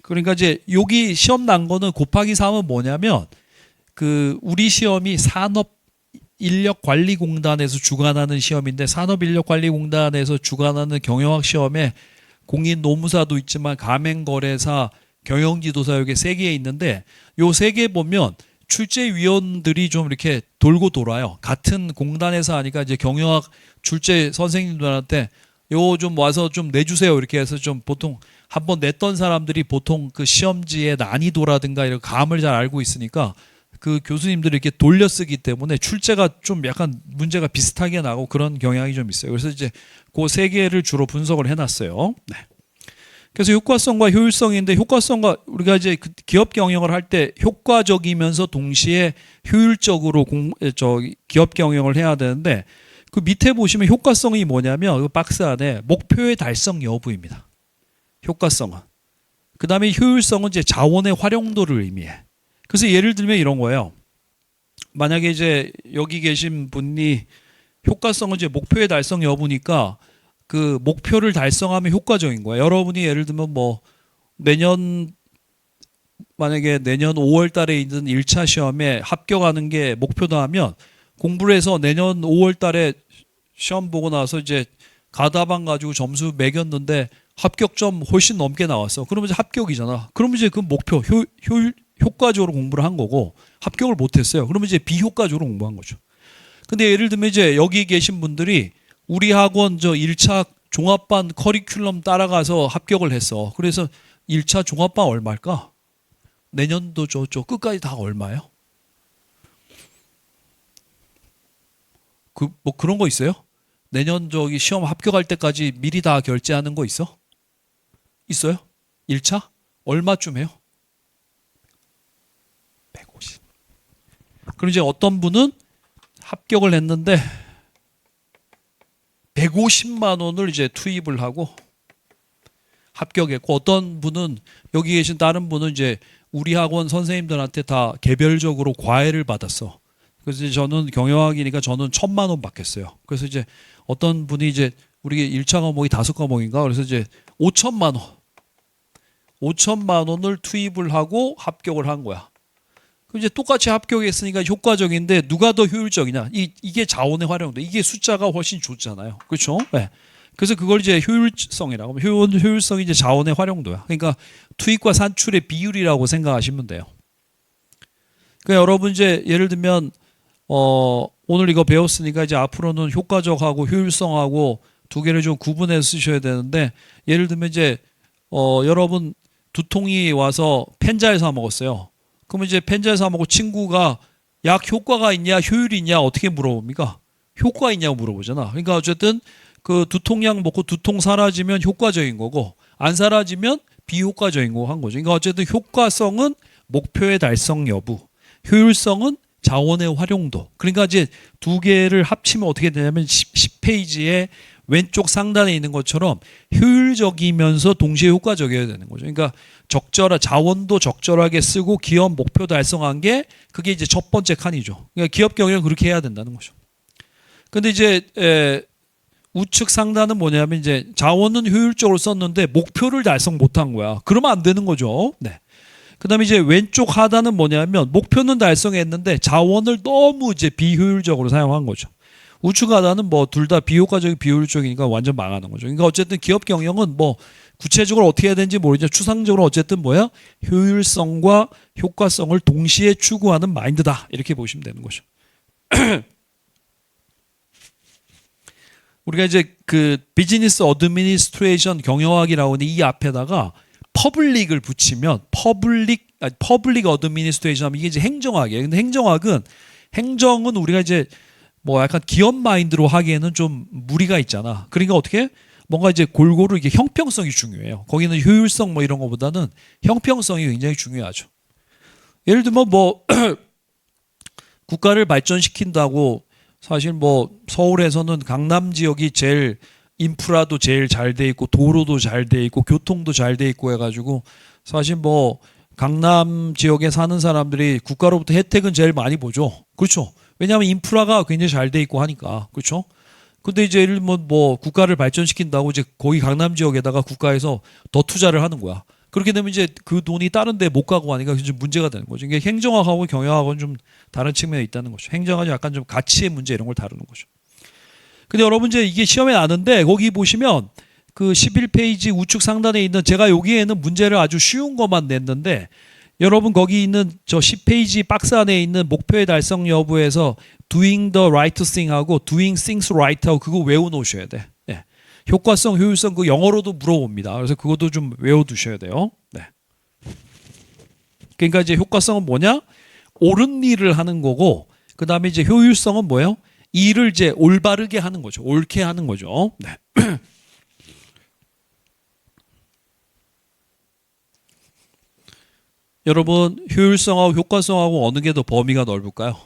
그러니까 이제 여기 시험 난 거는 곱하기 3은 뭐냐면 그 우리 시험이 산업인력관리공단에서 주관하는 시험인데 산업인력관리공단에서 주관하는 경영학 시험에 공인노무사도 있지만 가맹거래사, 경영지도사 이게 3개 있는데 요 3개 보면 출제위원들이 좀 이렇게 돌고 돌아요. 같은 공단에서 하니까 이제 경영학 출제 선생님들한테 요 좀 와서 좀 내주세요. 이렇게 해서 좀 보통 한번 냈던 사람들이 보통 그 시험지의 난이도라든가 이런 감을 잘 알고 있으니까 그 교수님들이 이렇게 돌려쓰기 때문에 출제가 좀 약간 문제가 비슷하게 나고 그런 경향이 좀 있어요. 그래서 이제 그 3개를 주로 분석을 해놨어요. 네. 그래서 효과성과 효율성인데 효과성과 우리가 이제 기업 경영을 할 때 효과적이면서 동시에 효율적으로 기업 경영을 해야 되는데 그 밑에 보시면 효과성이 뭐냐면 그 박스 안에 목표의 달성 여부입니다. 효과성은. 그 다음에 효율성은 이제 자원의 활용도를 의미해. 그래서 예를 들면 이런 거예요. 만약에 이제 여기 계신 분이 효과성은 이제 목표의 달성 여부니까 그 목표를 달성하면 효과적인 거예요. 여러분이 예를 들면 뭐 만약에 내년 5월 달에 있는 1차 시험에 합격하는 게 목표다 하면 공부를 해서 내년 5월 달에 시험 보고 나서 이제 가다방 가지고 점수 매겼는데 합격점 훨씬 넘게 나왔어. 그러면 이제 합격이잖아. 그러면 이제 그 목표 효과적으로 공부를 한 거고 합격을 못 했어요. 그러면 이제 비효과적으로 공부한 거죠. 근데 예를 들면 이제 여기 계신 분들이 우리 학원 저 1차 종합반 커리큘럼 따라가서 합격을 했어. 그래서 1차 종합반 얼마일까? 내년도 저 끝까지 다 얼마예요? 뭐 그런 거 있어요? 내년 저기 시험 합격할 때까지 미리 다 결제하는 거 있어? 있어요? 1차? 얼마쯤 해요? 150. 그럼 이제 어떤 분은 합격을 했는데 150만 원을 이제 투입을 하고 합격했고 어떤 분은 여기 계신 다른 분은 이제 우리 학원 선생님들한테 다 개별적으로 과외를 받았어. 그래서 이제 저는 경영학이니까 저는 1,000만 원 받겠어요. 그래서 이제 어떤 분이 이제 우리 1차 과목이 5과목인가 그래서 이제 5천만 원 5천만 원을 투입을 하고 합격을 한 거야. 그럼 이제 똑같이 합격했으니까 효과적인데 누가 더 효율적이냐? 이게 자원의 활용도. 이게 숫자가 훨씬 좋잖아요. 그렇죠? 네. 그래서 그걸 이제 효율성이라고 하면 효율성이 이제 자원의 활용도야. 그러니까 투입과 산출의 비율이라고 생각하시면 돼요. 그러니까 여러분 이제 예를 들면 오늘 이거 배웠으니까 이제 앞으로는 효과적하고 효율성하고 두 개를 좀 구분해서 쓰셔야 되는데 예를 들면 이제 여러분 두통이 와서 펜자에 사 먹었어요. 그러면 이제 펜자에 사 먹고 친구가 약 효과가 있냐 효율이 있냐 어떻게 물어봅니까? 효과 있냐고 물어보잖아. 그러니까 어쨌든 그 두통약 먹고 두통 사라지면 효과적인 거고 안 사라지면 비효과적인 거 한 거죠. 그러니까 어쨌든 효과성은 목표의 달성 여부, 효율성은 자원의 활용도. 그러니까 이제 두 개를 합치면 어떻게 되냐면 10페이지에 왼쪽 상단에 있는 것처럼 효율적이면서 동시에 효과적이어야 되는 거죠. 그러니까 자원도 적절하게 쓰고 기업 목표 달성한 게 그게 이제 첫 번째 칸이죠. 그러니까 기업 경영은 그렇게 해야 된다는 거죠. 근데 이제 우측 상단은 뭐냐면 이제 자원은 효율적으로 썼는데 목표를 달성 못한 거야. 그러면 안 되는 거죠. 네. 그다음에 이제 왼쪽 하단은 뭐냐면 목표는 달성했는데 자원을 너무 이제 비효율적으로 사용한 거죠. 우측 하단은 뭐 둘 다 비효과적이고 비효율적이니까 완전 망하는 거죠. 그러니까 어쨌든 기업 경영은 뭐 구체적으로 어떻게 해야 되는지 모르지만 추상적으로 어쨌든 뭐야? 효율성과 효과성을 동시에 추구하는 마인드다. 이렇게 보시면 되는 거죠. 우리가 이제 그 비즈니스 어드미니스트레이션 경영학이라고 하는 이 앞에다가 퍼블릭을 붙이면 퍼블릭 어드미니스트레이션 하면 이게 이제 행정학이에요. 근데 행정은 우리가 이제 뭐 약간 기업 마인드로 하기에는 좀 무리가 있잖아. 그러니까 어떻게 뭔가 이제 골고루 이게 형평성이 중요해요. 거기는 효율성 뭐 이런 거보다는 형평성이 굉장히 중요하죠. 예를 들면 뭐 국가를 발전시킨다고 사실 뭐 서울에서는 강남 지역이 제일 인프라도 제일 잘 돼 있고 도로도 잘 돼 있고 교통도 잘 돼 있고 해가지고 사실 뭐 강남 지역에 사는 사람들이 국가로부터 혜택은 제일 많이 보죠. 그렇죠. 왜냐하면 인프라가 굉장히 잘 돼 있고 하니까. 그렇죠. 근데 이제 예를 들면 뭐 국가를 발전시킨다고 이제 거기 강남 지역에다가 국가에서 더 투자를 하는 거야. 그렇게 되면 이제 그 돈이 다른 데 못 가고 하니까 좀 문제가 되는 거죠. 이게 행정학하고 경영학은 좀 다른 측면에 있다는 거죠. 행정학은 약간 좀 가치의 문제 이런 걸 다루는 거죠. 근데 여러분 이제 이게 시험에 나는데 거기 보시면 그 11페이지 우측 상단에 있는 제가 여기에는 문제를 아주 쉬운 것만 냈는데 여러분 거기 있는 저 10페이지 박스 안에 있는 목표의 달성 여부에서 doing the right thing 하고 doing things right 하고 그거 외워놓으셔야 돼. 네. 효과성, 효율성 그 영어로도 물어봅니다. 그래서 그것도 좀 외워두셔야 돼요. 네. 그러니까 이제 효과성은 뭐냐? 옳은 일을 하는 거고 그 다음에 이제 효율성은 뭐예요? 일을 이제 올바르게 하는 거죠. 옳게 하는 거죠. 네. 여러분 효율성하고 효과성하고 어느 게 더 범위가 넓을까요?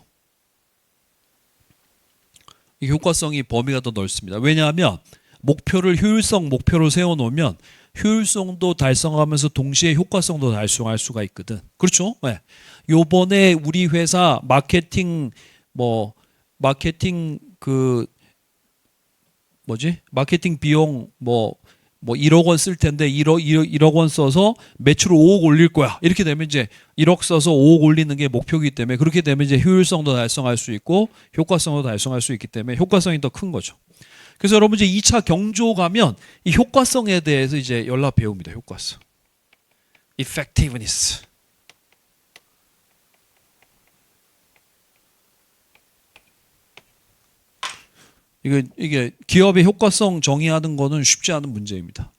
이 효과성이 범위가 더 넓습니다. 왜냐하면 목표를 효율성 목표로 세워놓으면 효율성도 달성하면서 동시에 효과성도 달성할 수가 있거든. 그렇죠? 네. 요번에 우리 회사 마케팅 그 마케팅 비용 뭐 1억 원 쓸 텐데 1억 원 써서 매출을 5억 올릴 거야. 이렇게 되면 이제 1억 써서 5억 올리는 게 목표이기 때문에 그렇게 되면 이제 효율성도 달성할 수 있고 효과성도 달성할 수 있기 때문에 효과성이 더 큰 거죠. 그래서 여러분 이제 2차 경조 가면 이 효과성에 대해서 이제 연락 배웁니다. 효과성. effectiveness. 이게 기업의 효과성 정의하는 거는 쉽지 않은 문제입니다.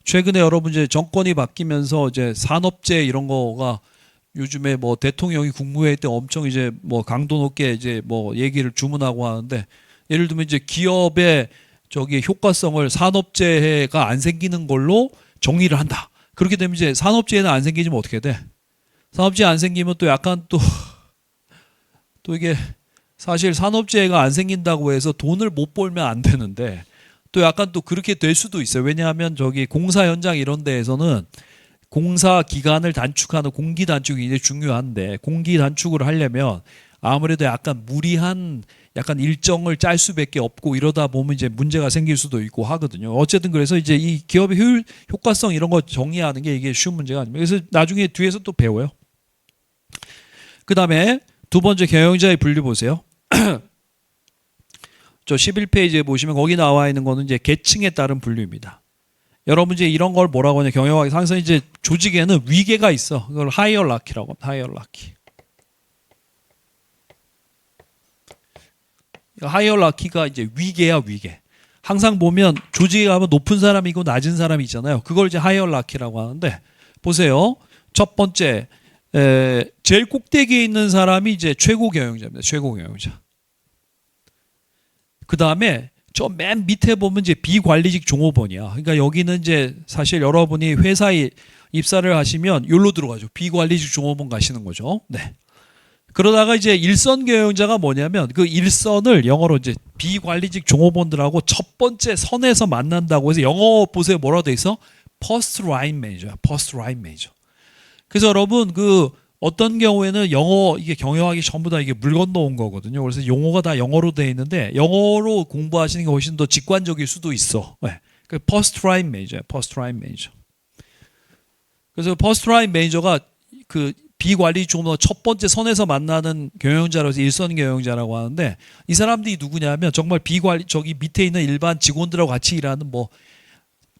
최근에 여러분 이제 정권이 바뀌면서 이제 산업재 이런 거가 요즘에 뭐 대통령이 국무회의 때 엄청 이제 뭐 강도 높게 이제 뭐 얘기를 주문하고 하는데 예를 들면 이제 기업의 저기 효과성을 산업재해가 안 생기는 걸로 정의를 한다. 그렇게 되면 이제 산업재해는 안 생기면 어떻게 돼? 산업재해 안 생기면 또 약간 또 이게 사실 산업재해가 안 생긴다고 해서 돈을 못 벌면 안 되는데 또 약간 또 그렇게 될 수도 있어요. 왜냐하면 저기 공사 현장 이런 데에서는 공사 기간을 단축하는 공기 단축이 이제 중요한데 공기 단축을 하려면 아무래도 약간 무리한 약간 일정을 짤 수밖에 없고 이러다 보면 이제 문제가 생길 수도 있고 하거든요. 어쨌든 그래서 이제 이 기업의 효과성 이런 거 정의하는 게 이게 쉬운 문제가 아닙니다. 그래서 나중에 뒤에서 또 배워요. 그 다음에 두 번째 경영자의 분류 보세요. 저 11페이지에 보시면 거기 나와 있는 거는 이제 계층에 따른 분류입니다. 여러분 이제 이런 걸 뭐라고 하냐 경영학에서 항상 이제 조직에는 위계가 있어. 그걸 하이어라키라고 합니다. 하이어라키. 하이어라키가 이제 위계야 위계. 항상 보면 조직에 가면 높은 사람이 있고 낮은 사람이 있잖아요. 그걸 이제 하이어라키라고 하는데 보세요. 첫 번째 제일 꼭대기에 있는 사람이 이제 최고 경영자입니다. 최고 경영자. 그 다음에 저 맨 밑에 보면 이제 비관리직 종업원이야. 그러니까 여기는 이제 사실 여러분이 회사에 입사를 하시면 여기로 들어가죠. 비관리직 종업원 가시는 거죠. 네. 그러다가 이제 일선 경영자가 뭐냐면 그 일선을 영어로 이제 비관리직 종업원들하고 첫 번째 선에서 만난다고 해서 영어 보세요. 뭐라고 돼 있어? First line manager. First line manager. 그래서 여러분 그 어떤 경우에는 영어 이게 경영학이 전부 다 이게 물 건너온 거거든요. 그래서 용어가 다 영어로 돼 있는데 영어로 공부하시는 게 훨씬 더 직관적일 수도 있어. 네. 그 First line manager. First line manager. 그래서 First line manager가 그 비관리 종로 첫 번째 선에서 만나는 경영자라서 일선 경영자라고 하는데 이 사람들이 누구냐면 정말 비관리 저기 밑에 있는 일반 직원들하고 같이 일하는 뭐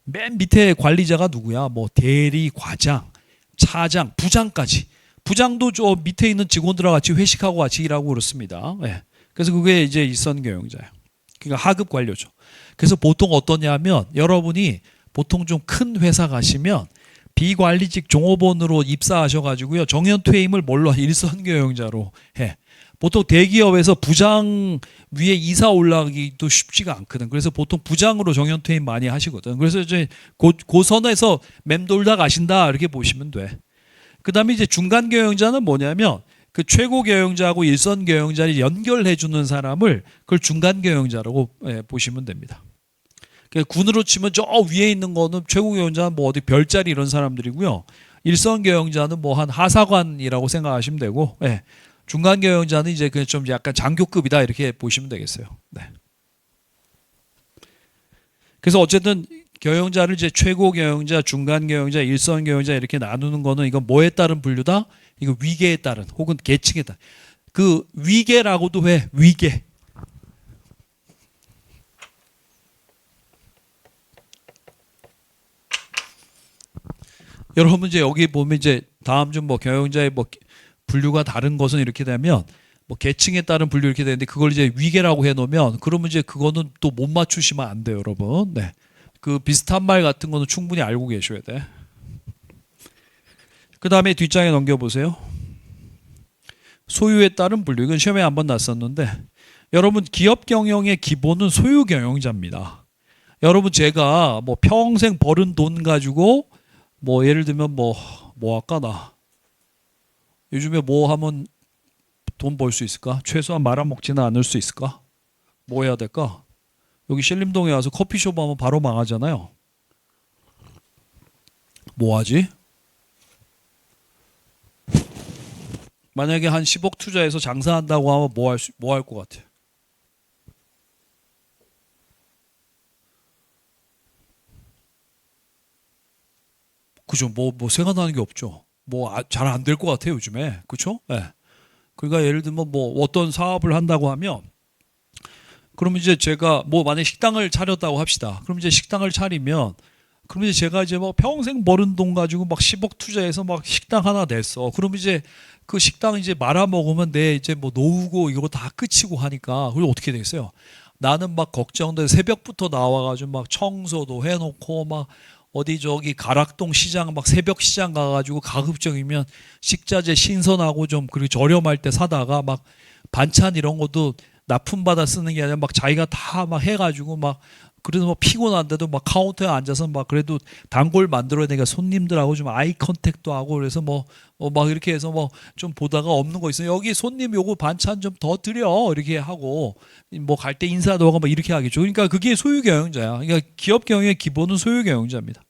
맨 밑에 관리자가 누구야? 뭐 대리, 과장, 차장, 부장까지. 부장도 저 밑에 있는 직원들하고 같이 회식하고 같이 일하고 그렇습니다. 네. 그래서 그게 이제 일선 경영자예요. 그러니까 하급 관료죠. 그래서 보통 어떠냐면 여러분이 보통 좀 큰 회사 가시면 비관리직 종업원으로 입사하셔가지고요. 정년퇴임을 뭘로 일선 경영자로 해. 보통 대기업에서 부장 위에 이사 올라가기도 쉽지가 않거든. 그래서 보통 부장으로 정년퇴임 많이 하시거든. 그래서 이제 그 선에서 맴돌다 가신다 이렇게 보시면 돼. 그다음에 이제 중간 경영자는 뭐냐면 그 최고 경영자하고 일선 경영자를 연결해 주는 사람을 그걸 중간 경영자라고 보시면 됩니다. 군으로 치면 저 위에 있는 거는 최고 경영자는 뭐 어디 별자리 이런 사람들이고요. 일선 경영자는 뭐 한 하사관이라고 생각하시면 되고, 예. 중간 경영자는 이제 그냥 좀 약간 장교급이다 이렇게 보시면 되겠어요. 네. 그래서 어쨌든 경영자를 이제 최고 경영자, 중간 경영자, 일선 경영자 이렇게 나누는 거는 이건 뭐에 따른 분류다? 이거 위계에 따른 혹은 계층에 따른. 그 위계라고도 해. 위계. 여러분 이제 여기 보면 이제 다음 중 뭐 경영자의 뭐 분류가 다른 것은 이렇게 되면 뭐 계층에 따른 분류 이렇게 되는데 그걸 이제 위계라고 해놓으면 그러면 이제 그거는 또 못 맞추시면 안 돼요, 여러분. 네, 그 비슷한 말 같은 거는 충분히 알고 계셔야 돼. 그 다음에 뒷장에 넘겨보세요. 소유에 따른 분류. 이건 시험에 한번 났었는데 여러분 기업 경영의 기본은 소유 경영자입니다. 여러분 제가 뭐 평생 벌은 돈 가지고 뭐 예를 들면 뭐 할까 나 요즘에 뭐 하면 돈 벌 수 있을까? 최소한 말아먹지는 않을 수 있을까? 뭐 해야 될까? 여기 신림동에 와서 커피숍 하면 바로 망하잖아요. 뭐 하지? 만약에 한 10억 투자해서 장사한다고 하면 뭐 할 것 같아? 그죠? 뭐 생각나는 게 없죠. 뭐 잘 안 될 것 같아요 요즘에. 그렇죠? 네. 그러니까 예를 들면 뭐 어떤 사업을 한다고 하면 그러면 이제 제가 뭐 만약 식당을 차렸다고 합시다. 그럼 이제 식당을 차리면 그럼 이제 제가 이제 뭐 평생 버는 돈 가지고 막 10억 투자해서 막 식당 하나 냈어. 그럼 이제 그 식당 이제 말아 먹으면 내 이제 뭐 노후고 이거 다 끝이고 하니까 그리고 어떻게 되겠어요? 나는 막 걱정돼 새벽부터 나와가지고 막 청소도 해놓고 막 어디 저기 가락동 시장 막 새벽 시장 가가지고 가급적이면 식자재 신선하고 좀 그리고 저렴할 때 사다가 막 반찬 이런 것도 납품받아 쓰는 게 아니라 막 자기가 다 막 해가지고 막 그래도 뭐 피곤한데도 막 카운터에 앉아서 막 그래도 단골 만들어야 되니까 손님들하고 좀 아이 컨택도 하고 그래서 뭐 막 이렇게 해서 뭐 좀 보다가 없는 거 있어요. 여기 손님 요거 반찬 좀 더 드려 이렇게 하고 뭐 갈 때 인사도 하고 막 이렇게 하겠죠. 그러니까 그게 소유 경영자야. 그러니까 기업 경영의 기본은 소유 경영자입니다.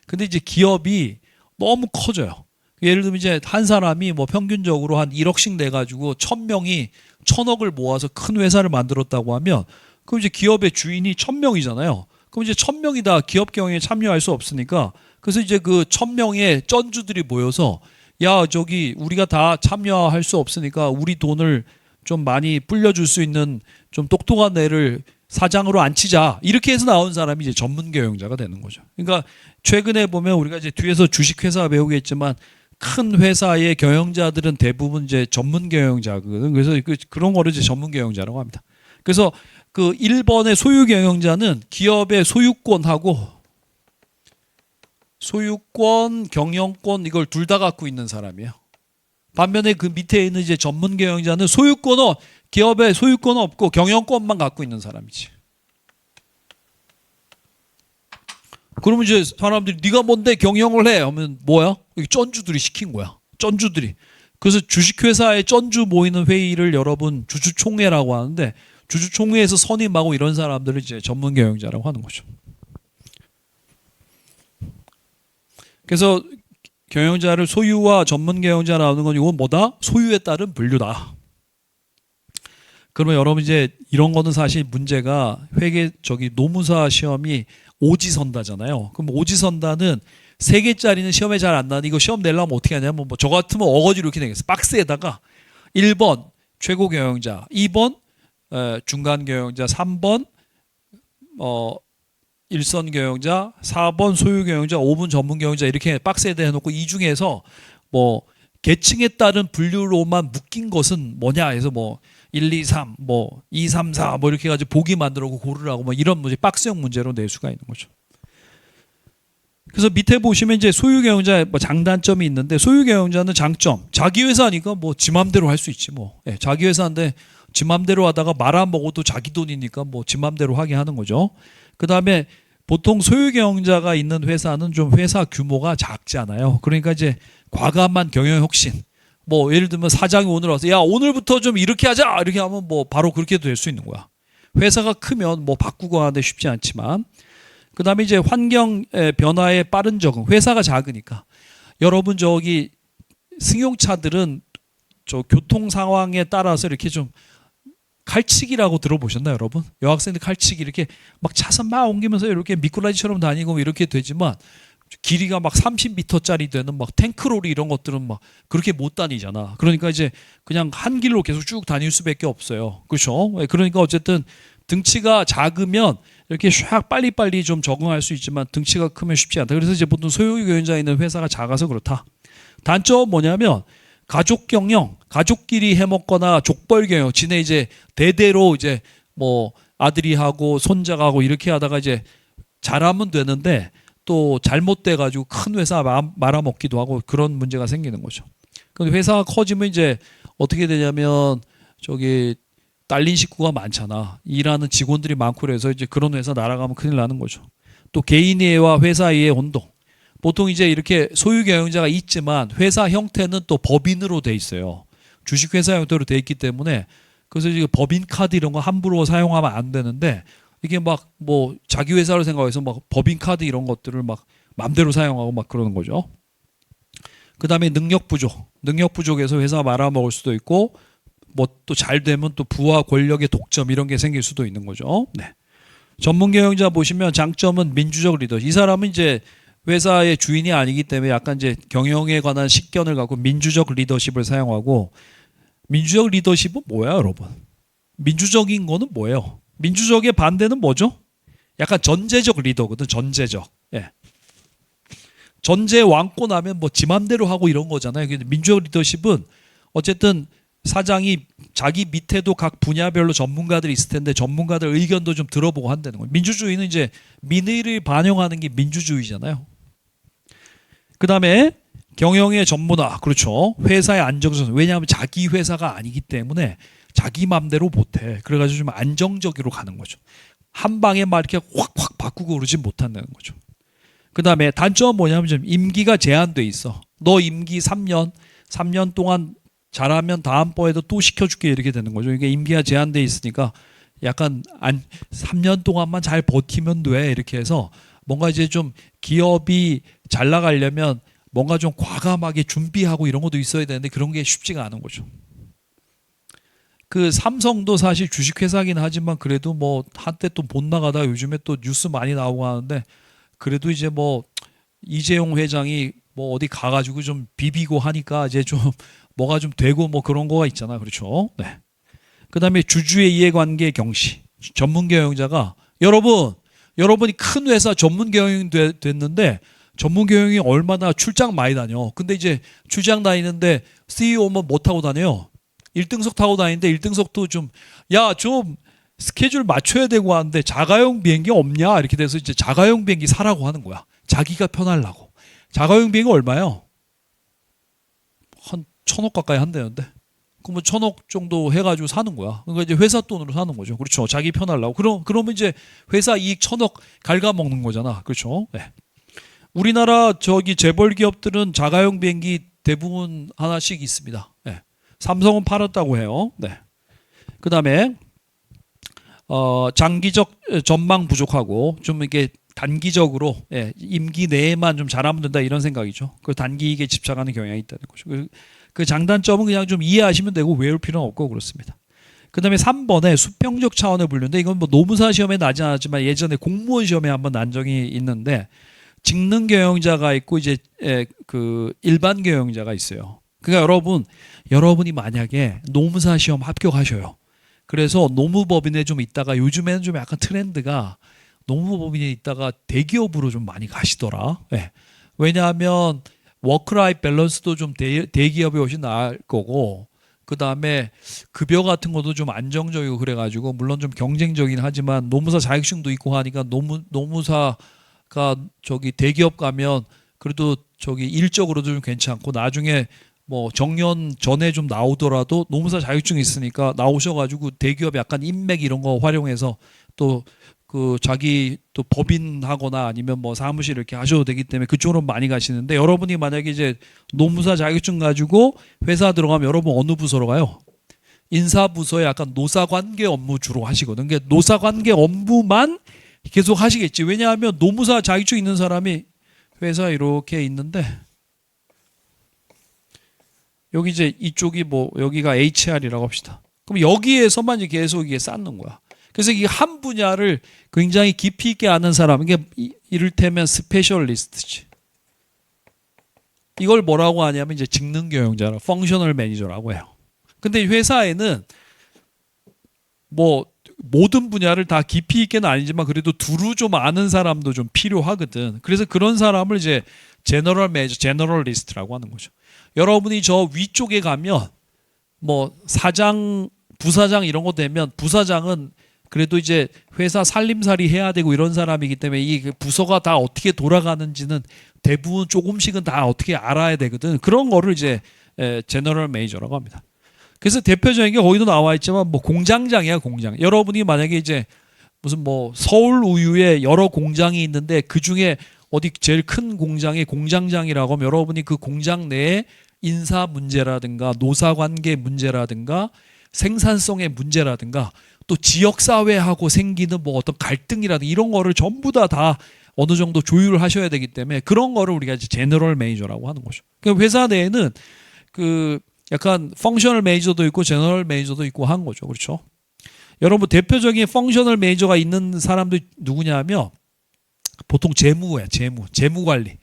근데 이제 기업이 너무 커져요. 예를 들면 이제 한 사람이 뭐 평균적으로 한 1억씩 내 가지고 1000명이 1000억을 모아서 큰 회사를 만들었다고 하면 그럼 이제 기업의 주인이 1000명이잖아요. 그럼 이제 1000명이 다 기업 경영에 참여할 수 없으니까 그래서 이제 그 1000명의 쩐주들이 모여서 야 저기 우리가 다 참여할 수 없으니까 우리 돈을 좀 많이 불려줄 수 있는 좀 똑똑한 애를 사장으로 앉히자 이렇게 해서 나온 사람이 이제 전문 경영자가 되는 거죠. 그러니까 최근에 보면 우리가 이제 뒤에서 주식회사 배우겠지만 큰 회사의 경영자들은 대부분 이제 전문 경영자거든. 그래서 그런 거를 이제 전문 경영자라고 합니다. 그래서 그 1번의 소유 경영자는 기업의 소유권하고 소유권, 경영권 이걸 둘 다 갖고 있는 사람이에요. 반면에 그 밑에 있는 이제 전문 경영자는 소유권은 기업의 소유권은 없고 경영권만 갖고 있는 사람이지. 그러면 이제 사람들이 네가 뭔데 경영을 해? 하면 뭐야? 여기 쩐주들이 시킨 거야. 쩐주들이. 그래서 주식회사의 쩐주 모이는 회의를 여러분 주주총회라고 하는데 주주총회에서 선임하고 이런 사람들을 이제 전문 경영자라고 하는 거죠. 그래서 경영자를 소유와 전문 경영자라는 건 이건 뭐다? 소유에 따른 분류다. 그러면 여러분 이제 이런 거는 사실 문제가 노무사 시험이 오지선다잖아요. 그럼 오지선다는 3개짜리는 시험에 잘 안 나는 이거 시험 내려면 어떻게 하냐면 뭐 저 같으면 어거지로 이렇게 되겠어. 박스에다가 1번 최고 경영자, 2번 중간 경영자, 3번 일선 경영자, 4번 소유 경영자, 5번 전문 경영자 이렇게 박스에 대해놓고 이 중에서 뭐 계층에 따른 분류로만 묶인 것은 뭐냐 해서 뭐 1, 2, 3, 뭐 2, 3, 4 뭐 이렇게 가지고 보기 만들고 고르라고 뭐 이런 문제 박스형 문제로 낼 수가 있는 거죠. 그래서 밑에 보시면 이제 소유 경영자 뭐 장단점이 있는데 소유 경영자는 장점 자기 회사니까 뭐 지 맘대로 할 수 있지 뭐 자기 회사인데 지 맘대로 하다가 말아먹어도 자기 돈이니까 뭐 지 맘대로 하게 하는 거죠. 그 다음에 보통 소유 경영자가 있는 회사는 좀 회사 규모가 작잖아요. 그러니까 이제 과감한 경영 혁신. 뭐 예를 들면 사장이 오늘 와서 야 오늘부터 좀 이렇게 하자 이렇게 하면 뭐 바로 그렇게 될 수 있는 거야. 회사가 크면 뭐 바꾸고 하는데 쉽지 않지만 그 다음에 이제 환경 변화에 빠른 적응. 회사가 작으니까 여러분 저기 승용차들은 저 교통 상황에 따라서 이렇게 좀 칼치기라고 들어보셨나요, 여러분? 여학생들 칼치기 이렇게 막 차선 막 옮기면서 이렇게 미꾸라지처럼 다니고 이렇게 되지만 길이가 막 30m짜리 되는 막 탱크로리 이런 것들은 막 그렇게 못 다니잖아. 그러니까 이제 그냥 한 길로 계속 쭉 다닐 수밖에 없어요. 그렇죠? 그러니까 어쨌든 등치가 작으면 이렇게 샥 빨리빨리 좀 적응할 수 있지만 등치가 크면 쉽지 않다. 그래서 이제 보통 소유 경영자 있는 회사가 작아서 그렇다. 단점은 뭐냐면 가족 경영, 가족끼리 해먹거나 족벌 경영, 지네 이제 대대로 이제 뭐 아들이 하고 손자가 하고 이렇게 하다가 이제 잘하면 되는데 또 잘못돼 가지고 큰 회사 말아먹기도 하고 그런 문제가 생기는 거죠. 근데 회사가 커지면 이제 어떻게 되냐면 저기 딸린 식구가 많잖아. 일하는 직원들이 많고 그래서 이제 그런 회사 날아가면 큰일 나는 거죠. 또 개인의와 회사의 혼동. 보통 이제 이렇게 소유 경영자가 있지만 회사 형태는 또 법인으로 돼 있어요. 주식회사 형태로 돼 있기 때문에 그래서 이제 법인 카드 이런 거 함부로 사용하면 안 되는데 이게 막 뭐 자기 회사로 생각해서 막 법인 카드 이런 것들을 막 맘대로 사용하고 막 그러는 거죠. 그 다음에 능력 부족. 능력 부족에서 회사 말아먹을 수도 있고 뭐 또 잘 되면 또 부와 권력의 독점 이런 게 생길 수도 있는 거죠. 네. 전문 경영자 보시면 장점은 민주적 리더. 이 사람은 이제 회사의 주인이 아니기 때문에 약간 이제 경영에 관한 식견을 갖고 민주적 리더십을 사용하고 민주적 리더십은 뭐야, 여러분? 민주적인 거는 뭐예요? 민주적의 반대는 뭐죠? 약간 전제적 리더거든, 전제적. 예. 전제 왕권 하면 뭐 지 맘대로 하고 이런 거잖아요. 근데 민주적 리더십은 어쨌든 사장이 자기 밑에도 각 분야별로 전문가들이 있을 텐데 전문가들 의견도 좀 들어보고 한다는 거예요. 민주주의는 이제 민의를 반영하는 게 민주주의잖아요. 그 다음에 경영의 전문화. 그렇죠. 회사의 안정성. 왜냐하면 자기 회사가 아니기 때문에 자기 맘대로 못해. 그래가지고 좀 안정적으로 가는 거죠. 한 방에 막 이렇게 확확 바꾸고 그러지 못한다는 거죠. 그 다음에 단점은 뭐냐면 좀 임기가 제한돼 있어. 너 임기 3년 동안 잘하면 다음번에도 또 시켜줄게 이렇게 되는 거죠. 이게 임기가 제한돼 있으니까 약간 3년 동안만 잘 버티면 돼 이렇게 해서 뭔가 이제 좀 기업이 잘 나가려면 뭔가 좀 과감하게 준비하고 이런 것도 있어야 되는데 그런 게 쉽지가 않은 거죠. 그 삼성도 사실 주식회사긴 하지만 그래도 뭐 한때 또 못 나가다 요즘에 또 뉴스 많이 나오고 하는데 그래도 이제 뭐 이재용 회장이 뭐 어디 가가지고 좀 비비고 하니까 이제 좀 뭐가 좀 되고 뭐 그런 거가 있잖아. 그렇죠. 네. 그 다음에 주주의 이해관계 경시. 전문 경영자가 여러분이 큰 회사 전문 경영이 됐는데 전문 경영이 얼마나 출장 많이 다녀. 근데 이제 출장 다니는데 CEO만 못 타고 다녀요. 1등석 타고 다니는데 1등석도 좀 스케줄 맞춰야 되고 하는데 자가용 비행기 없냐 이렇게 돼서 이제 자가용 비행기 사라고 하는 거야. 자기가 편하려고. 자가용 비행기 얼마요? 한 1,000억 가까이 한대는데 그러면 1,000억 정도 해가지고 사는 거야. 그러니까 이제 회사 돈으로 사는 거죠. 그렇죠. 자기 편하려고. 그러면 이제 회사 이익 1,000억 갉아먹는 거잖아. 그렇죠. 네. 우리나라 저기 재벌 기업들은 자가용 비행기 대부분 하나씩 있습니다. 네. 삼성은 팔았다고 해요. 네. 그다음에 장기적 전망 부족하고 좀 이렇게 단기적으로 임기 내에만 좀 잘하면 된다 이런 생각이죠. 그 단기익에 집착하는 경향이 있다는 거죠. 그 장단점은 그냥 좀 이해하시면 되고 외울 필요는 없고 그렇습니다. 그다음에 3번에 수평적 차원의 분류인데 이건 뭐 노무사 시험에 나지 않았지만 예전에 공무원 시험에 한번 난 적이 있는데 직능 경영자가 있고 이제 그 일반 경영자가 있어요. 그러니까 여러분이 만약에 노무사 시험 합격하셔요. 그래서 노무법인에 좀 있다가 요즘에는 좀 약간 트렌드가 노무법인에 있다가 대기업으로 좀 많이 가시더라. 네. 왜냐하면 워크라이프 밸런스도 좀 대기업이 훨씬 나을 거고 그 다음에 급여 같은 것도 좀 안정적이고 그래가지고 물론 좀 경쟁적이긴 하지만 노무사 자격증도 있고 하니까 노무사가 저기 대기업 가면 그래도 저기 일적으로도 좀 괜찮고 나중에 뭐 정년 전에 좀 나오더라도 노무사 자격증이 있으니까 나오셔가지고 대기업 약간 인맥 이런 거 활용해서 또 그 자기 또 법인하거나 아니면 뭐 사무실 이렇게 하셔도 되기 때문에 그쪽으로 많이 가시는데 여러분이 만약에 이제 노무사 자격증 가지고 회사 들어가면 여러분 어느 부서로 가요? 인사부서에 약간 노사관계 업무 주로 하시거든. 그러니까 노사관계 업무만 계속 하시겠지. 왜냐하면 노무사 자격증 있는 사람이 회사에 이렇게 있는데 여기 이제 이쪽이 뭐 여기가 HR이라고 합시다. 그럼 여기에서만 이제 계속 이게 쌓는 거야. 그래서 이 한 분야를 굉장히 깊이 있게 아는 사람, 이게 이를테면 스페셜리스트지. 이걸 뭐라고 하냐면 이제 직능 경영자라, 펑셔널 매니저라고 해요. 근데 회사에는 뭐 모든 분야를 다 깊이 있게는 아니지만 그래도 두루 좀 아는 사람도 좀 필요하거든. 그래서 그런 사람을 이제 제너럴 매니저, 제너럴리스트라고 하는 거죠. 여러분이 저 위쪽에 가면 뭐 사장, 부사장 이런 거 되면 부사장은 그래도 이제 회사 살림살이 해야 되고 이런 사람이기 때문에 이 부서가 다 어떻게 돌아가는지는 대부분 조금씩은 다 어떻게 알아야 되거든. 그런 거를 이제 제너럴 매니저라고 합니다. 그래서 대표적인 게 거기도 나와 있지만 뭐 공장장이야, 공장. 여러분이 만약에 이제 무슨 뭐 서울 우유에 여러 공장이 있는데 그 중에 어디 제일 큰 공장이 공장장이라고 하면 여러분이 그 공장 내에 인사 문제라든가 노사관계 문제라든가 생산성의 문제라든가 또 지역사회하고 생기는 뭐 어떤 갈등이라든가 이런 거를 전부 다 어느 정도 조율을 하셔야 되기 때문에 그런 거를 우리가 이제 제너럴 매니저라고 하는 거죠. 그러니까 회사 내에는 그 약간 펑셔널 매니저도 있고 제너럴 매니저도 있고 한 거죠. 그렇죠? 여러분 대표적인 펑셔널 매니저가 있는 사람도 누구냐면 보통 재무야, 재무관리.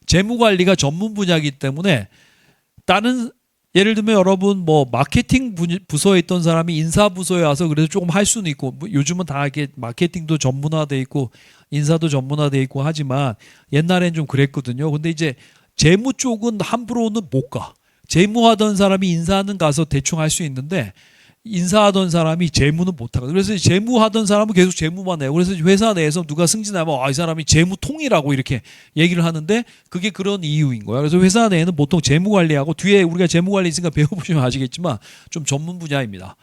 재무관리가 전문 분야이기 때문에 다른 예를 들면 여러분 뭐 마케팅 부서에 있던 사람이 인사부서에 와서 그래도 조금 할 수는 있고 뭐 요즘은 다 이렇게 마케팅도 전문화돼 있고 인사도 전문화돼 있고 하지만 옛날엔 좀 그랬거든요. 근데 이제 재무 쪽은 함부로는 못 가. 재무하던 사람이 인사는 가서 대충 할 수 있는데 인사하던 사람이 재무는 못하거든요. 그래서 재무하던 사람은 계속 재무만 해요. 그래서 회사 내에서 누가 승진하면 이 사람이 재무통이라고 이렇게 얘기를 하는데 그게 그런 이유인 거야. 그래서 회사 내에는 보통 재무관리하고 뒤에 우리가 재무관리 있으니까 배워보시면 아시겠지만 좀 전문 분야입니다.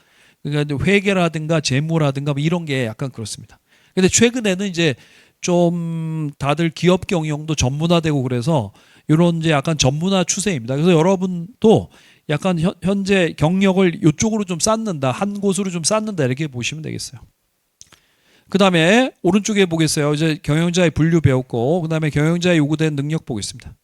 그러니까 회계라든가 재무라든가 뭐 이런 게 약간 그렇습니다. 근데 최근에는 이제 좀 다들 기업 경영도 전문화되고 그래서 이런 이제 약간 전문화 추세입니다. 그래서 여러분도 약간 현재 경력을 이쪽으로 좀 쌓는다, 한 곳으로 좀 쌓는다 이렇게 보시면 되겠어요. 그 다음에 오른쪽에 보겠어요. 이제 경영자의 분류 배웠고 그 다음에 경영자의 요구된 능력 보겠습니다.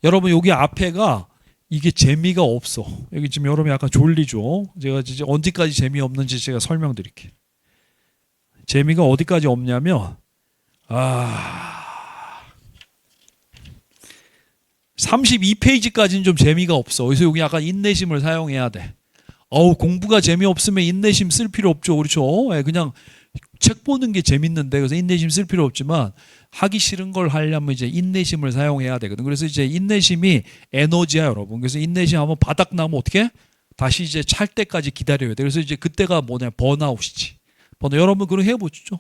여러분 여기 앞에가 이게 재미가 없어. 여기 지금 여러분 약간 졸리죠. 제가 이제 어디까지 재미없는지 제가 설명드릴게요. 재미가 어디까지 없냐면 32페이지까지는 좀 재미가 없어. 그래서 여기 약간 인내심을 사용해야 돼. 공부가 재미없으면 인내심 쓸 필요 없죠. 그렇죠? 그냥 책 보는 게 재밌는데 그래서 인내심 쓸 필요 없지만 하기 싫은 걸 하려면 이제 인내심을 사용해야 되거든. 그래서 이제 인내심이 에너지야, 여러분. 그래서 인내심 한번 바닥 나면 어떻게? 다시 이제 찰 때까지 기다려야 돼. 그래서 이제 그때가 뭐냐? 번아웃이지. 여러분 그럼 해보시죠.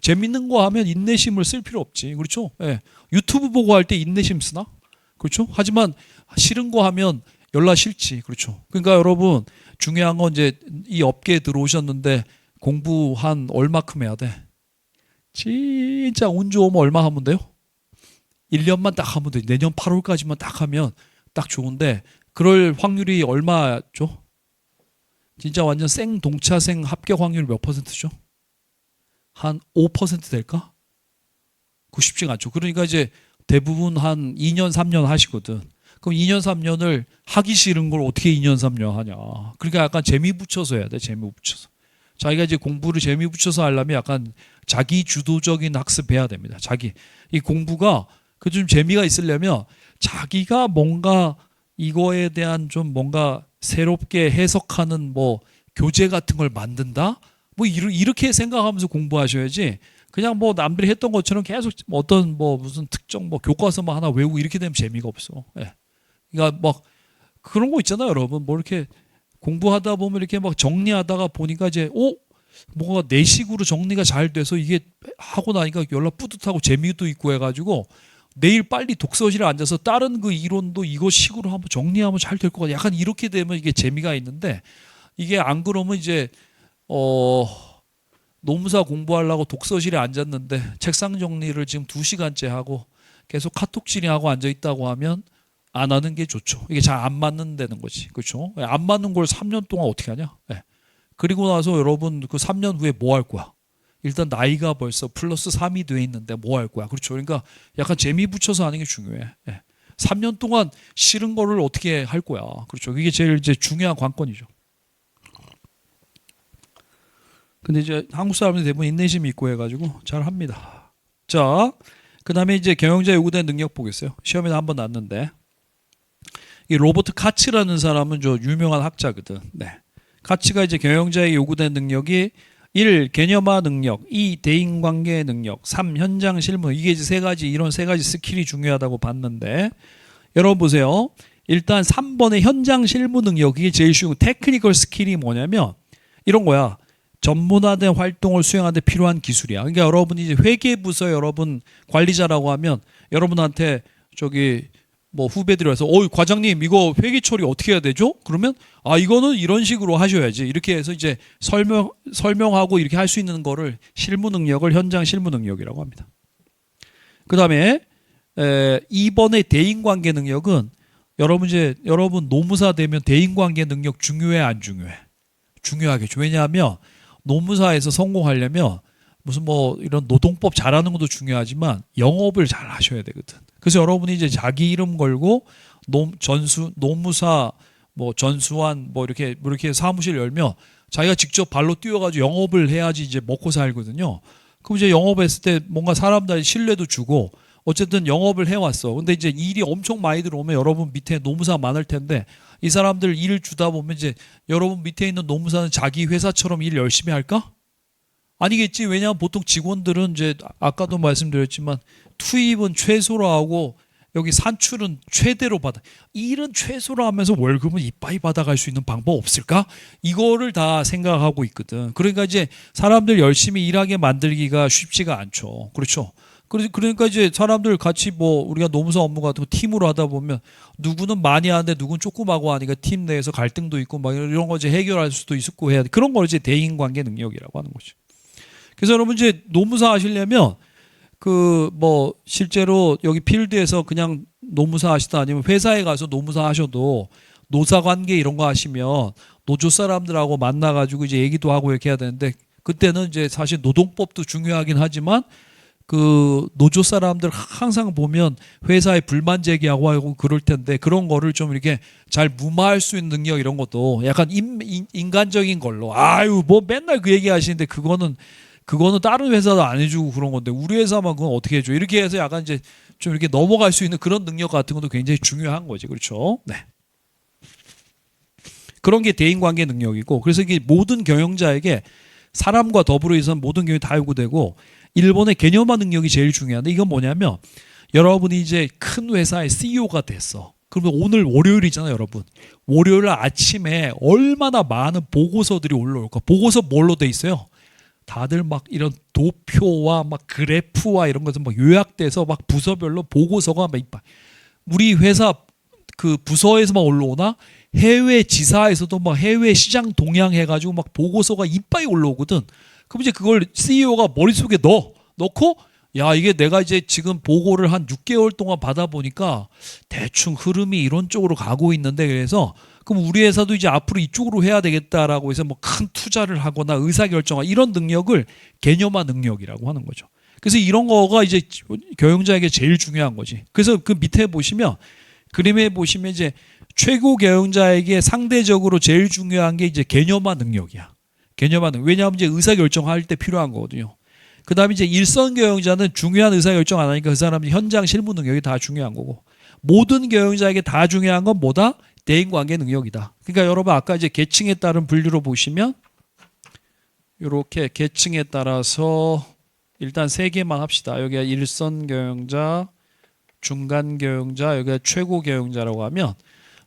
재밌는 거 하면 인내심을 쓸 필요 없지. 그렇죠? 유튜브 보고 할 때 인내심 쓰나? 그렇죠? 하지만 싫은 거 하면 연락 싫지. 그렇죠. 그러니까 여러분 중요한 건 이제 이 업계에 들어오셨는데 공부 한 얼마큼 해야 돼? 진짜 운 좋으면 얼마 하면 돼요? 1년만 딱 하면 돼. 내년 8월까지만 딱 하면 딱 좋은데 그럴 확률이 얼마죠? 진짜 완전 생동차생 합격 확률 몇 퍼센트죠? 한 5% 될까? 그거 쉽지가 않죠. 그러니까 이제 대부분 한 2년, 3년 하시거든. 그럼 2년, 3년을 하기 싫은 걸 어떻게 2년, 3년 하냐. 그러니까 약간 재미 붙여서 해야 돼. 재미 붙여서. 자기가 이제 공부를 재미 붙여서 하려면 약간 자기 주도적인 학습해야 됩니다. 이 공부가 그 좀 재미가 있으려면 자기가 뭔가 이거에 대한 좀 뭔가 새롭게 해석하는 뭐 교재 같은 걸 만든다? 뭐 이렇게 생각하면서 공부하셔야지 그냥 뭐 남들이 했던 것처럼 계속 어떤 뭐 무슨 특정 뭐 교과서만 하나 외우고 이렇게 되면 재미가 없어. 예. 그러니까 막 그런 거 있잖아요, 여러분. 뭐 이렇게 공부하다 보면 이렇게 막 정리하다가 보니까 이제 뭔가 내 식으로 정리가 잘 돼서 이게 하고 나니까 연락 뿌듯하고 재미도 있고 해가지고 내일 빨리 독서실에 앉아서 다른 그 이론도 이거 식으로 한번 정리하면 잘 될 것 같아. 약간 이렇게 되면 이게 재미가 있는데 이게 안 그러면 이제 노무사 공부하려고 독서실에 앉았는데 책상 정리를 지금 2시간째 하고 계속 카톡 질의하고 앉아 있다고 하면 안 하는 게 좋죠. 이게 잘 안 맞는다는 거지. 그렇죠? 안 맞는 걸 3년 동안 어떻게 하냐? 네. 그리고 나서 여러분 그 3년 후에 뭐 할 거야? 일단 나이가 벌써 플러스 3이 돼 있는데 뭐 할 거야? 그렇죠? 그러니까 약간 재미 붙여서 하는 게 중요해. 네. 3년 동안 싫은 거를 어떻게 할 거야? 그렇죠? 이게 제일 이제 중요한 관건이죠. 근데 이제 한국 사람들 대부분 인내심이 있고 해가지고 잘 합니다. 자, 그 다음에 이제 경영자 요구된 능력 보겠어요. 시험에도 한번 났는데 이 로버트 카츠라는 사람은 저 유명한 학자거든. 네. 카츠가 이제 경영자에게 요구된 능력이 1. 개념화 능력, 2. 대인관계 능력, 3. 현장 실무. 이게 이제 이런 세 가지 스킬이 중요하다고 봤는데 여러분 보세요. 일단 3번의 현장 실무 능력, 이게 제일 쉬운 테크니컬 스킬이 뭐냐면 이런 거야. 전문화된 활동을 수행하는 데 필요한 기술이야. 그러니까 여러분이 이제 회계부서 여러분 관리자라고 하면 여러분한테 저기 뭐 후배들이 와서 과장님 이거 회계 처리 어떻게 해야 되죠? 그러면 이거는 이런 식으로 하셔야지. 이렇게 해서 이제 설명하고 이렇게 할 수 있는 거를 실무 능력을 현장 실무 능력이라고 합니다. 그다음에 2번의 대인관계 능력은 여러분 노무사 되면 대인관계 능력 중요해 안 중요해? 중요하겠죠. 왜냐하면 노무사에서 성공하려면 무슨 뭐 이런 노동법 잘하는 것도 중요하지만 영업을 잘 하셔야 되거든. 그래서 여러분이 이제 자기 이름 걸고 노무사 뭐 전수환 뭐 이렇게 사무실 열면 자기가 직접 발로 뛰어가지고 영업을 해야지 이제 먹고 살거든요. 그럼 이제 영업했을 때 뭔가 사람들이 신뢰도 주고 어쨌든 영업을 해왔어. 근데 이제 일이 엄청 많이 들어오면 여러분 밑에 노무사 많을 텐데 이 사람들 일을 주다 보면 이제 여러분 밑에 있는 노무사는 자기 회사처럼 일 열심히 할까? 아니겠지. 왜냐하면 보통 직원들은 이제 아까도 말씀드렸지만 투입은 최소로 하고 여기 산출은 최대로 받아. 일은 최소로 하면서 월급은 이빠이 받아갈 수 있는 방법 없을까? 이거를 다 생각하고 있거든. 그러니까 이제 사람들 열심히 일하게 만들기가 쉽지가 않죠. 그렇죠? 그러니까 이제 사람들 같이 뭐 우리가 노무사 업무 같은 거 팀으로 하다 보면 누구는 많이 하는데 누구는 조금 하고 하니까 팀 내에서 갈등도 있고 막 이런 거 이제 해결할 수도 있고 해야 돼. 그런 걸 이제 대인관계 능력이라고 하는 거죠. 그래서 여러분 이제 노무사 하시려면 그 뭐 실제로 여기 필드에서 그냥 노무사 하시다 아니면 회사에 가서 노무사 하셔도 노사 관계 이런 거 하시면 노조 사람들하고 만나가지고 이제 얘기도 하고 이렇게 해야 되는데 그때는 이제 사실 노동법도 중요하긴 하지만 그 노조 사람들 항상 보면 회사에 불만 제기하고 하고 그럴 텐데 그런 거를 좀 이렇게 잘 무마할 수 있는 능력 이런 것도 약간 인간적인 걸로 뭐 맨날 그 얘기 하시는데 그거는 다른 회사도 안 해주고 그런 건데 우리 회사만 그건 어떻게 해줘? 이렇게 해서 약간 이제 좀 이렇게 넘어갈 수 있는 그런 능력 같은 것도 굉장히 중요한 거지, 그렇죠? 네. 그런 게 대인관계 능력이고, 그래서 이게 모든 경영자에게 사람과 더불어 있어서 모든 경영이 다 요구되고, 일본의 개념화 능력이 제일 중요한데 이건 뭐냐면 여러분이 이제 큰 회사의 CEO가 됐어. 그러면 오늘 월요일이잖아요, 여러분. 월요일 아침에 얼마나 많은 보고서들이 올라올까? 보고서 뭘로 돼 있어요? 다들 막 이런 도표와 막 그래프와 이런 것들 막 요약돼서 막 부서별로 보고서가 막 이빨. 우리 회사 그 부서에서만 올라오나 해외 지사에서도 막 해외 시장 동향해가지고 막 보고서가 이빠이 올라오거든. 그럼 이제 그걸 CEO가 머릿속에 넣고 야, 이게 내가 이제 지금 보고를 한 6개월 동안 받아보니까 대충 흐름이 이런 쪽으로 가고 있는데, 그래서 그럼 우리 회사도 이제 앞으로 이쪽으로 해야 되겠다라고 해서 뭐 큰 투자를 하거나 의사결정하 이런 능력을 개념화 능력이라고 하는 거죠. 그래서 이런 거가 이제 경영자에게 제일 중요한 거지. 그래서 그 밑에 보시면 그림에 보시면 이제 최고 경영자에게 상대적으로 제일 중요한 게 이제 개념화 능력이야. 개념화 능력. 왜냐하면 이제 의사결정할 때 필요한 거거든요. 그 다음에 이제 일선 경영자는 중요한 의사결정 안 하니까 그 사람은 현장 실무 능력이 다 중요한 거고, 모든 경영자에게 다 중요한 건 뭐다? 대인관계 능력이다. 그러니까 여러분 아까 이제 계층에 따른 분류로 보시면 이렇게 계층에 따라서 일단 세 개만 합시다. 여기가 일선 경영자, 중간 경영자, 여기가 최고 경영자라고 하면,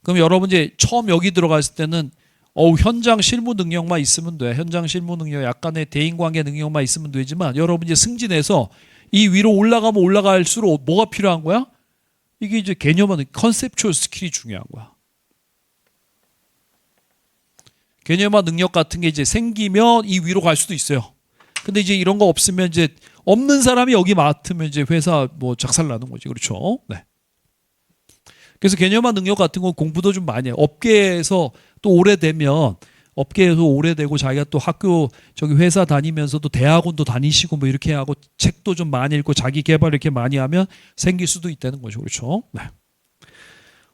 그럼 여러분 이제 처음 여기 들어갔을 때는 현장 실무 능력만 있으면 돼. 현장 실무 능력, 약간의 대인관계 능력만 있으면 되지만, 여러분 이제 승진해서 이 위로 올라가면 올라갈수록 뭐가 필요한 거야? 이게 이제 개념화는 컨셉추얼 스킬이 중요한 거야. 개념화 능력 같은 게 이제 생기면 이 위로 갈 수도 있어요. 근데 이제 이런 거 없으면 이제 없는 사람이 여기 맡으면 이제 회사 뭐 작살나는 거지. 그렇죠? 네. 그래서 개념화 능력 같은 거 공부도 좀 많이 해요. 업계에서 또 오래되면, 업계에서 오래되고 자기가 또 학교 저기 회사 다니면서도 대학원도 다니시고 뭐 이렇게 하고 책도 좀 많이 읽고 자기 개발 이렇게 많이 하면 생길 수도 있다는 거죠. 그렇죠? 네.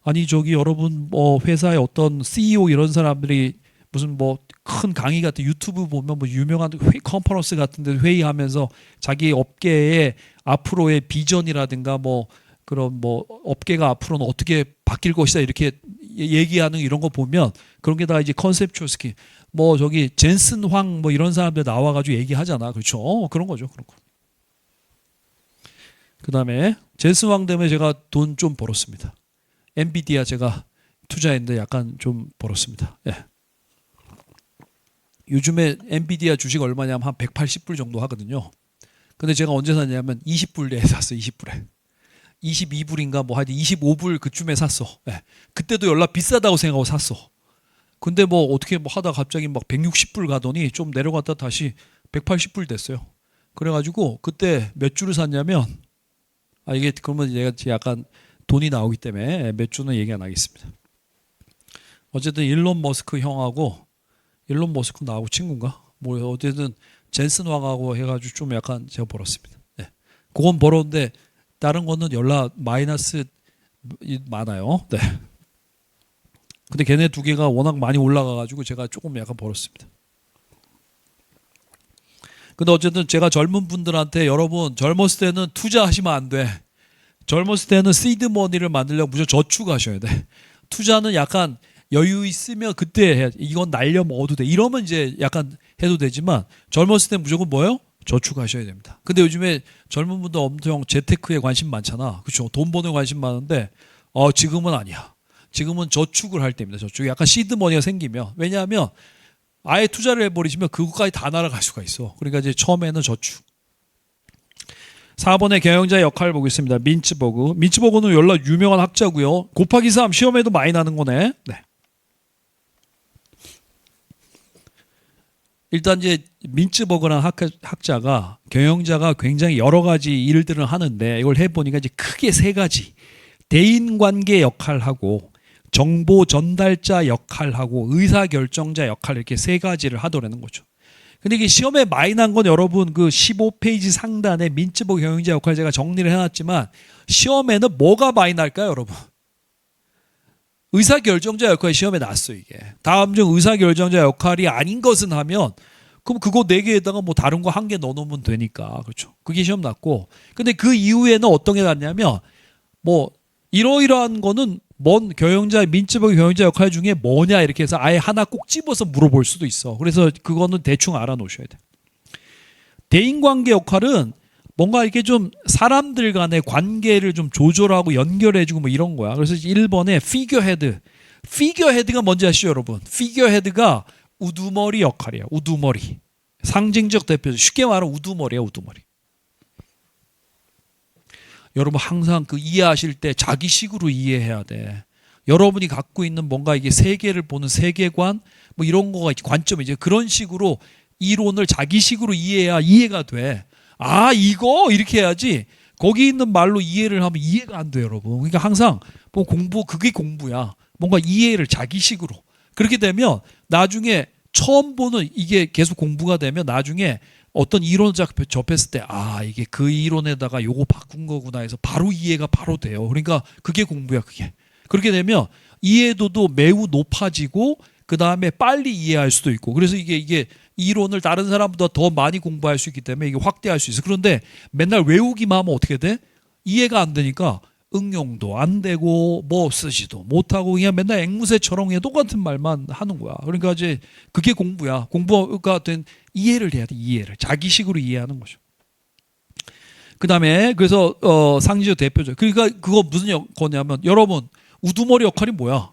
아니 저기 여러분 뭐 회사의 어떤 CEO 이런 사람들이 무슨 뭐 큰 강의 같은 유튜브 보면 뭐 유명한 컨퍼런스 같은 데 회의하면서 자기 업계의 앞으로의 비전이라든가 뭐 그런 뭐 업계가 앞으로는 어떻게 바뀔 것이다 이렇게 얘기하는 이런 거 보면 그런 게 다 이제 컨셉추얼 스킬. 뭐 저기 젠슨 황 뭐 이런 사람들 나와가지고 얘기하잖아. 그렇죠? 그런 거죠. 그런 거. 그 다음에 젠슨 황 때문에 제가 돈 좀 벌었습니다. 엔비디아 제가 투자했는데 약간 좀 벌었습니다. 예. 요즘에 엔비디아 주식 얼마냐면 한 180불 정도 하거든요. 근데 제가 언제 샀냐면 20불에 샀어요. 20불에. 22불인가 뭐 하여튼 25불 그쯤에 샀어. 네. 그때도 연락 비싸다고 생각하고 샀어. 근데 뭐 어떻게 뭐 하다 갑자기 막 160불 가더니 좀 내려갔다 다시 180불 됐어요. 그래가지고 그때 몇 주를 샀냐면, 이게 그러면 얘가 약간 돈이 나오기 때문에 몇 주는 얘기 안 하겠습니다. 어쨌든 일론 머스크 형하고, 일론 머스크 나하고 친구인가? 뭐 어쨌든 젠슨 왕하고 해가지고 좀 약간 제가 벌었습니다. 네. 그건 벌었는데 다른 거는 연락 마이너스 많아요. 네. 근데 걔네 두 개가 워낙 많이 올라가가지고 제가 조금 약간 벌었습니다. 근데 어쨌든 제가 젊은 분들한테 여러분 젊었을 때는 투자하시면 안 돼. 젊었을 때는 시드 머니를 만들려면 무조건 저축하셔야 돼. 투자는 약간 여유 있으면 그때 해. 이건 날려 먹어도 돼. 이러면 이제 약간 해도 되지만 젊었을 때 무조건 뭐예요? 저축하셔야 됩니다. 근데 요즘에 젊은 분들 엄청 재테크에 관심 많잖아. 그렇죠? 돈 버는 관심 많은데 지금은 아니야. 지금은 저축을 할 때입니다. 저축. 약간 시드머니가 생기면, 왜냐하면 아예 투자를 해버리시면 그것까지 다 날아갈 수가 있어. 그러니까 이제 처음에는 저축. 4번의 경영자의 역할을 보겠습니다. 민츠버그. 민츠버그는 연락 유명한 학자고요. 곱하기 3 시험에도 많이 나는 거네. 네. 일단 이제 민츠버그라는 학자가 경영자가 굉장히 여러 가지 일들을 하는데 이걸 해보니까 이제 크게 세 가지. 대인관계 역할하고 정보 전달자 역할하고 의사결정자 역할, 이렇게 세 가지를 하더라는 거죠. 근데 이게 시험에 많이 난 건 여러분 그 15페이지 상단에 민츠버그 경영자 역할 제가 정리를 해놨지만 시험에는 뭐가 많이 날까요, 여러분? 의사결정자 역할이 시험에 났어, 이게. 다음 중 의사결정자 역할이 아닌 것은 하면 그럼 그거 4개에다가 뭐 다른 거 1개 넣어놓으면 되니까. 그렇죠. 그게 시험 났고. 근데 그 이후에는 어떤 게 났냐면 뭐 이러이러한 거는 뭔 경영자, 민츠버그 경영자 역할 중에 뭐냐 이렇게 해서 아예 하나 꼭 집어서 물어볼 수도 있어. 그래서 그거는 대충 알아놓으셔야 돼. 대인관계 역할은 뭔가 이렇게 좀 사람들 간의 관계를 좀 조절하고 연결해주고 뭐 이런 거야. 그래서 1번에 피겨헤드. 피겨헤드가 뭔지 아시죠, 여러분? 피겨헤드가 우두머리 역할이야. 우두머리. 상징적 대표. 쉽게 말하면 우두머리야, 우두머리. 여러분 항상 그 이해하실 때 자기식으로 이해해야 돼. 여러분이 갖고 있는 뭔가 이게 세계를 보는 세계관 뭐 이런 거가 관점이 이제 그런 식으로 이론을 자기식으로 이해해야 이해가 돼. 아, 이거 이렇게 해야지. 거기 있는 말로 이해를 하면 이해가 안 돼요, 여러분. 그러니까 항상 뭐 공부 그게 공부야. 뭔가 이해를 자기식으로. 그렇게 되면 나중에 처음 보는 이게 계속 공부가 되면 나중에 어떤 이론을 접했을 때 아, 이게 그 이론에다가 요거 바꾼 거구나 해서 바로 이해가 바로 돼요. 그러니까 그게 공부야, 그게. 그렇게 되면 이해도도 매우 높아지고 그 다음에 빨리 이해할 수도 있고 그래서 이게 이론을 다른 사람보다 더 많이 공부할 수 있기 때문에 이게 확대할 수 있어. 그런데 맨날 외우기만 하면 어떻게 돼? 이해가 안 되니까 응용도 안 되고 뭐 쓰지도 못하고 그냥 맨날 앵무새처럼 그냥 똑같은 말만 하는 거야. 그러니까 이제 그게 공부야. 공부가 된 이해를 해야 돼. 이해를 자기식으로 이해하는 거죠. 그 다음에 그래서 상지적 대표적. 그러니까 그거 무슨 거냐면 여러분 우두머리 역할이 뭐야?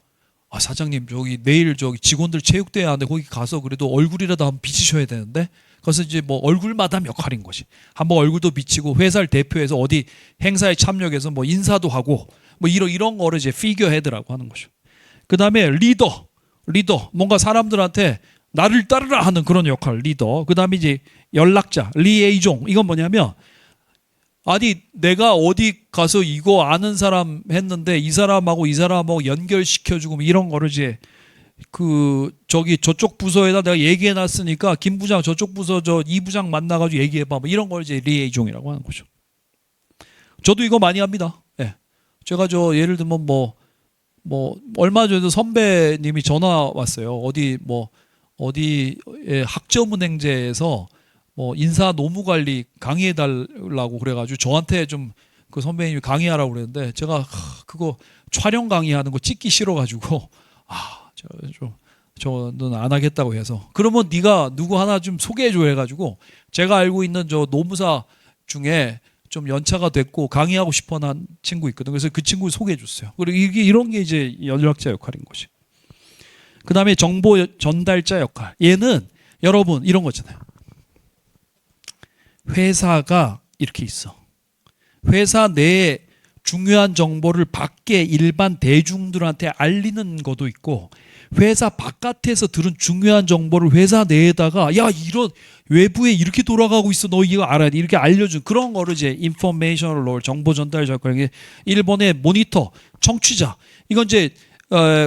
아, 사장님 저기 내일 저기 직원들 체육대회 하는데 거기 가서 그래도 얼굴이라도 한번 비치셔야 되는데 그래서 이제 뭐 얼굴 마담 역할인 것이 한번 얼굴도 비치고 회사를 대표해서 어디 행사에 참여해서 뭐 인사도 하고 뭐 이런 거를 이제 피겨 헤드라고 하는 거죠. 그 다음에 리더 뭔가 사람들한테 나를 따르라 하는 그런 역할 리더. 그 다음에 이제 연락자 리에이종 이건 뭐냐면 아니 내가 어디 가서 이거 아는 사람 했는데 이 사람하고 연결시켜주고 이런 거를 이제 그 저기 저쪽 부서에다 내가 얘기해놨으니까 김 부장 저쪽 부서 저 이 부장 만나가지고 얘기해봐 뭐 이런 걸 이제 리에이종이라고 하는 거죠. 저도 이거 많이 합니다. 예. 제가 저 예를 들면 뭐 얼마 전에도 선배님이 전화 왔어요. 어디에 학점은행제에서 뭐 인사 노무 관리 강의해 달라고 그래가지고 저한테 좀 그 선배님이 강의하라고 그랬는데 제가 그거 촬영 강의하는 거 찍기 싫어가지고 저는 안 하겠다고 해서 그러면 네가 누구 하나 좀 소개해줘 해가지고 제가 알고 있는 저 노무사 중에 좀 연차가 됐고 강의하고 싶어하는 친구 있거든. 그래서 그 친구 소개해줬어요. 그리고 이런 게 이제 연락자 역할인 거지. 그 다음에 정보 전달자 역할. 얘는 여러분 이런 거잖아요. 회사가 이렇게 있어. 회사 내에 중요한 정보를 밖에 일반 대중들한테 알리는 것도 있고 회사 바깥에서 들은 중요한 정보를 회사 내에다가 야 이런 외부에 이렇게 돌아가고 있어 너 이거 알아야 돼 이렇게 알려준 그런 거를 이제 인포메이셔널 롤 정보 전달 역할. 일본의 모니터 청취자 이건 이제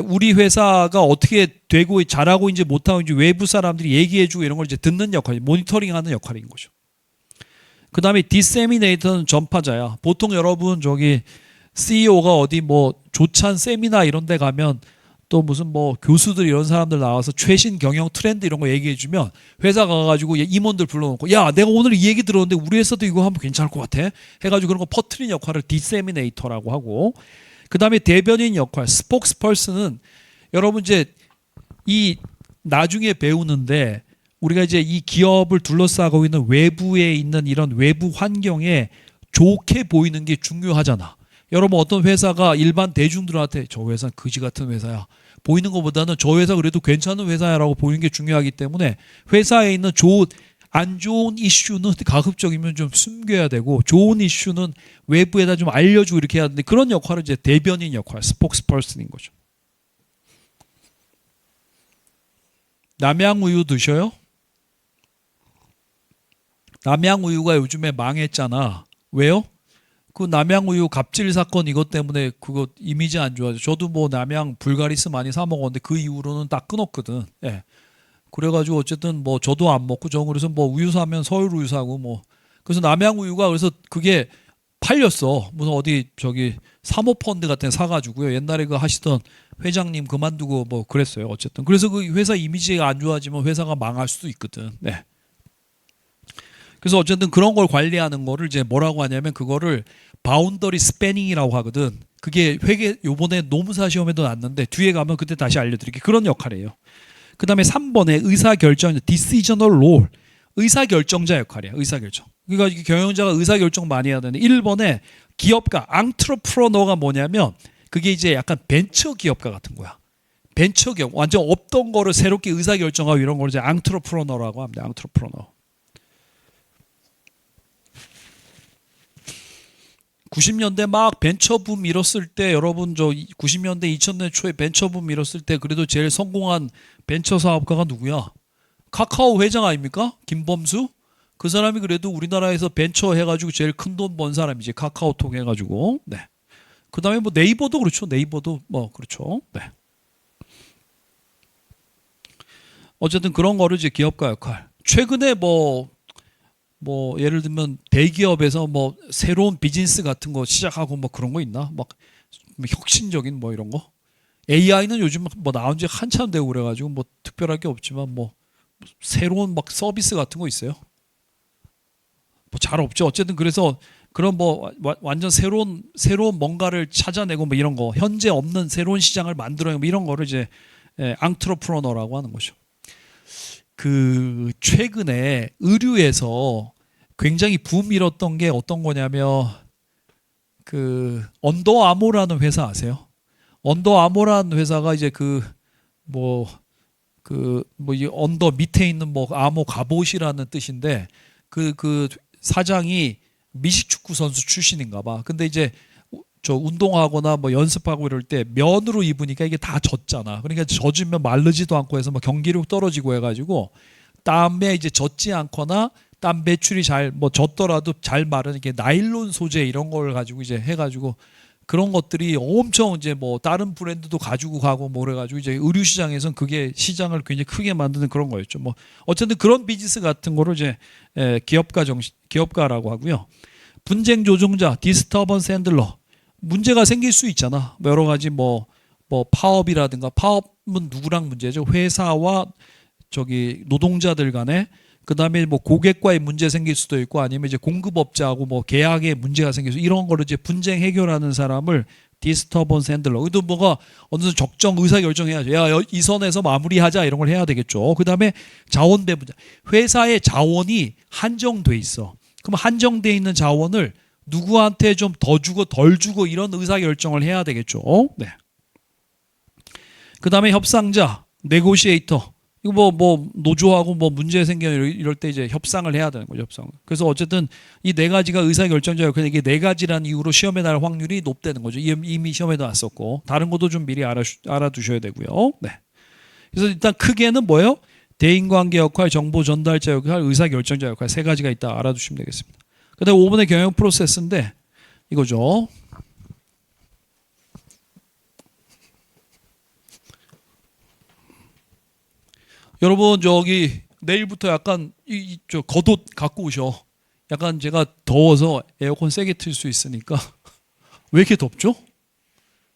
우리 회사가 어떻게 되고 잘하고 있는지 못하고 있는지 외부 사람들이 얘기해주고 이런 걸 이제 듣는 역할 모니터링하는 역할인 거죠. 그 다음에 디세미네이터는 전파자야. 보통 여러분 저기 CEO가 어디 뭐 조찬 세미나 이런 데 가면 또 무슨 뭐 교수들 이런 사람들 나와서 최신 경영 트렌드 이런 거 얘기해주면 회사 가가지고 임원들 불러놓고 야 내가 오늘 이 얘기 들었는데 우리 회사도 이거 하면 괜찮을 것 같아 해가지고 그런 거 퍼트리는 역할을 디세미네이터라고 하고 그 다음에 대변인 역할 스포크스퍼슨은 여러분 이제 이 나중에 배우는데 우리가 이제 이 기업을 둘러싸고 있는 외부에 있는 이런 외부 환경에 좋게 보이는 게 중요하잖아. 여러분 어떤 회사가 일반 대중들한테 저 회사는 거지 같은 회사야 보이는 것보다는 저 회사 그래도 괜찮은 회사야라고 보이는 게 중요하기 때문에 회사에 있는 안 좋은 이슈는 가급적이면 좀 숨겨야 되고 좋은 이슈는 외부에다 좀 알려주고 이렇게 해야 되는데 그런 역할은 이제 대변인 역할, 스포크스퍼슨인 거죠. 남양우유 드셔요? 남양우유가 요즘에 망했잖아. 왜요? 그 남양우유 갑질 사건 이것 때문에 그거 이미지 안 좋아져. 저도 뭐 남양 불가리스 많이 사 먹었는데 그 이후로는 딱 끊었거든. 예. 그래가지고 어쨌든 뭐 저도 안 먹고 저 그래서 뭐 우유 사면 서울 우유 사고 뭐 그래서 남양우유가 그래서 그게 팔렸어. 무슨 어디 저기 사모펀드 같은 데 사가지고요. 옛날에 그 하시던 회장님 그만두고 뭐 그랬어요. 어쨌든 그래서 그 회사 이미지가 안 좋아지면 회사가 망할 수도 있거든. 네. 그래서 어쨌든 그런 걸 관리하는 거를 이제 뭐라고 하냐면 그거를 바운더리 스패닝이라고 하거든. 그게 회계 요번에 노무사 시험에도 났는데 뒤에 가면 그때 다시 알려드릴게요. 그런 역할이에요. 그 다음에 3번에 의사결정, 디시저널 롤. 의사결정자 역할이야. 의사결정. 그러니까 경영자가 의사결정 많이 해야 되는데 1번에 기업가, 앙트러프러너가 뭐냐면 그게 이제 약간 벤처 기업가 같은 거야. 벤처 기업. 완전 없던 거를 새롭게 의사결정하고 이런 걸 이제 앙트러프러너라고 합니다. 앙트러프러너. 90년대 막 벤처붐 일었을 때 여러분 저 90년대 2000년대 초에 벤처붐 일었을 때 그래도 제일 성공한 벤처 사업가가 누구야? 카카오 회장 아닙니까? 김범수? 그 사람이 그래도 우리나라에서 벤처 해가지고 제일 큰 돈 번 사람이지. 카카오톡 해가지고. 네. 그 다음에 뭐 네이버도 그렇죠. 네이버도 뭐 그렇죠. 네. 어쨌든 그런 거를 이제 기업가 역할. 최근에 뭐 예를 들면 대기업에서 뭐 새로운 비즈니스 같은 거 시작하고 뭐 그런 거 있나? 막 혁신적인 뭐 이런 거? AI는 요즘 뭐 나온 지 한참 되고 그래가지고 뭐 특별할 게 없지만 뭐 새로운 막 서비스 같은 거 있어요? 뭐 잘 없죠. 어쨌든 그래서 그런 뭐 완전 새로운 뭔가를 찾아내고 뭐 이런 거 현재 없는 새로운 시장을 만들어내고 뭐 이런 거를 이제 앙트러프러너라고 하는 거죠. 그 최근에 의류에서 굉장히 붐 일었던 게 어떤 거냐면 그 언더아모라는 회사 아세요? 언더아모라는 회사가 이제 이 언더 밑에 있는 뭐 아모 갑옷이라는 뜻인데 그 사장이 미식축구 선수 출신인가 봐. 근데 이제 저 운동하거나 뭐 연습하고 이럴 때 면으로 입으니까 이게 다 젖잖아. 그러니까 젖으면 마르지도 않고 해서 뭐 경기력 떨어지고 해가지고 땀에 이제 젖지 않거나 땀 배출이 잘 뭐 젖더라도 잘 마르는 게 나일론 소재 이런 걸 가지고 이제 해가지고 그런 것들이 엄청 이제 뭐 다른 브랜드도 가지고 가고 뭐 그래가지고 이제 의류 시장에서는 그게 시장을 굉장히 크게 만드는 그런 거였죠. 뭐 어쨌든 그런 비즈니스 같은 거를 이제 기업가라고 하고요. 분쟁 조정자, 디스터번스 핸들러. 문제가 생길 수 있잖아. 여러 가지 뭐 파업이라든가 파업은 누구랑 문제죠? 회사와 저기 노동자들 간에 그다음에 뭐 고객과의 문제 생길 수도 있고 아니면 이제 공급업자하고 뭐 계약에 문제가 생길 수 이런 거를 이제 분쟁 해결하는 사람을 디스터번스 핸들러. 그래도 뭐가 어느 정도 적정 의사 결정해야죠. 야, 이 선에서 마무리하자 이런 걸 해야 되겠죠. 그다음에 자원 배분자. 회사의 자원이 한정돼 있어. 그럼 한정돼 있는 자원을 누구한테 좀 더 주고 덜 주고 이런 의사 결정을 해야 되겠죠. 네. 그다음에 협상자, 네고시에이터. 이거 뭐 노조하고 뭐 문제 생겨 이럴 때 이제 협상을 해야 되는 거죠, 협상. 그래서 어쨌든 이 네 가지가 의사 결정자 역할. 이게 네 가지라는 이유로 시험에 날 확률이 높다는 거죠. 이미 시험에도 왔었고 다른 것도 좀 미리 알아두셔야 되고요. 네. 그래서 일단 크게는 뭐예요? 대인관계 역할, 정보 전달자 역할, 의사 결정자 역할 세 가지가 있다 알아두시면 되겠습니다. 그다음 5번의 경영 프로세스인데 이거죠. 여러분 저기 내일부터 약간 저 겉옷 갖고 오셔. 약간 제가 더워서 에어컨 세게 틀 수 있으니까. 왜 이렇게 덥죠?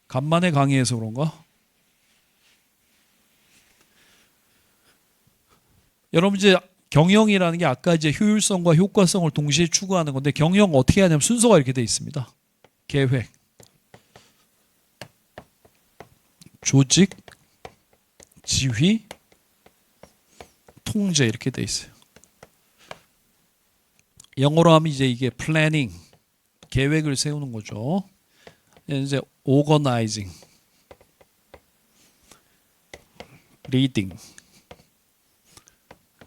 간만에 강의해서 그런가? 여러분 이제 경영이라는 게 아까 이제 효율성과 효과성을 동시에 추구하는 건데 경영 어떻게 하냐면 순서가 이렇게 돼 있습니다. 계획, 조직, 지휘, 통제 이렇게 돼 있어요. 영어로 하면 이제 이게 플래닝, 계획을 세우는 거죠. 이제 오거나이징, 리딩,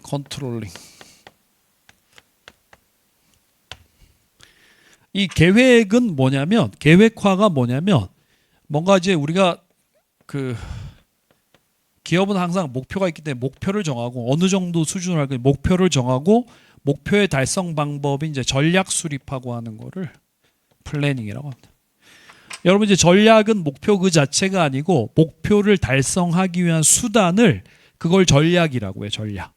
컨트롤링. 이 계획은 뭐냐면 계획화가 뭐냐면 뭔가 이제 우리가 기업은 항상 목표가 있기 때문에 목표를 정하고 어느 정도 수준을 할까 목표를 정하고 목표의 달성 방법이 이제 전략 수립하고 하는 거를 플래닝이라고 합니다. 여러분 이제 전략은 목표 그 자체가 아니고 목표를 달성하기 위한 수단을 그걸 전략이라고 해요. 전략.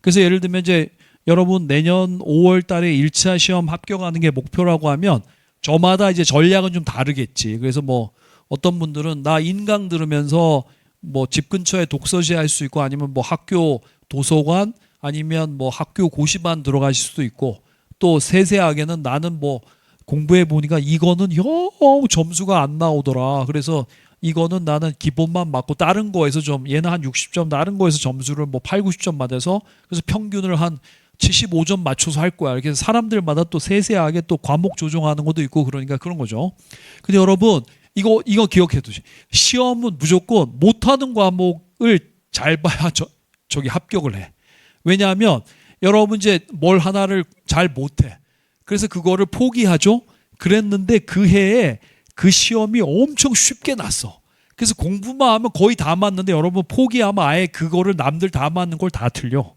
그래서 예를 들면 이제 여러분 내년 5월 달에 1차 시험 합격하는 게 목표라고 하면 저마다 이제 전략은 좀 다르겠지. 그래서 뭐 어떤 분들은 나 인강 들으면서 뭐 집 근처에 독서실 할 수 있고 아니면 뭐 학교 도서관 아니면 뭐 학교 고시반 들어가실 수도 있고 또 세세하게는 나는 뭐 공부해 보니까 이거는 영 점수가 안 나오더라. 그래서 이거는 나는 기본만 맞고 다른 거에서 좀 얘는 한 60점 다른 거에서 점수를 뭐 8, 90점 맞아서 그래서 평균을 한 75점 맞춰서 할 거야. 이렇게 사람들마다 또 세세하게 또 과목 조정하는 것도 있고 그러니까 그런 거죠. 근데 여러분 이거 기억해 두시. 시험은 무조건 못하는 과목을 잘 봐야 저기 합격을 해. 왜냐하면 여러분 이제 뭘 하나를 잘 못해. 그래서 그거를 포기하죠. 그랬는데 그 해에 그 시험이 엄청 쉽게 났어. 그래서 공부만 하면 거의 다 맞는데 여러분 포기하면 아예 그거를 남들 다 맞는 걸 다 틀려.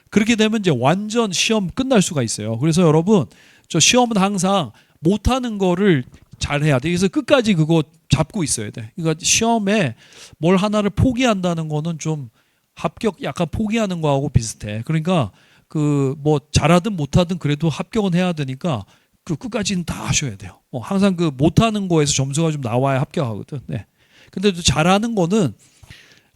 그렇게 되면 이제 완전 시험 끝날 수가 있어요. 그래서 여러분 저 시험은 항상 못하는 거를 잘해야 돼. 그래서 끝까지 그거 잡고 있어야 돼. 그러니까 시험에 뭘 하나를 포기한다는 거는 좀 합격 약간 포기하는 거하고 비슷해. 그러니까 그 뭐 잘하든 못하든 그래도 합격은 해야 되니까 그 끝까지는 다 하셔야 돼요. 항상 그 못하는 거에서 점수가 좀 나와야 합격하거든. 네. 근데 또 잘하는 거는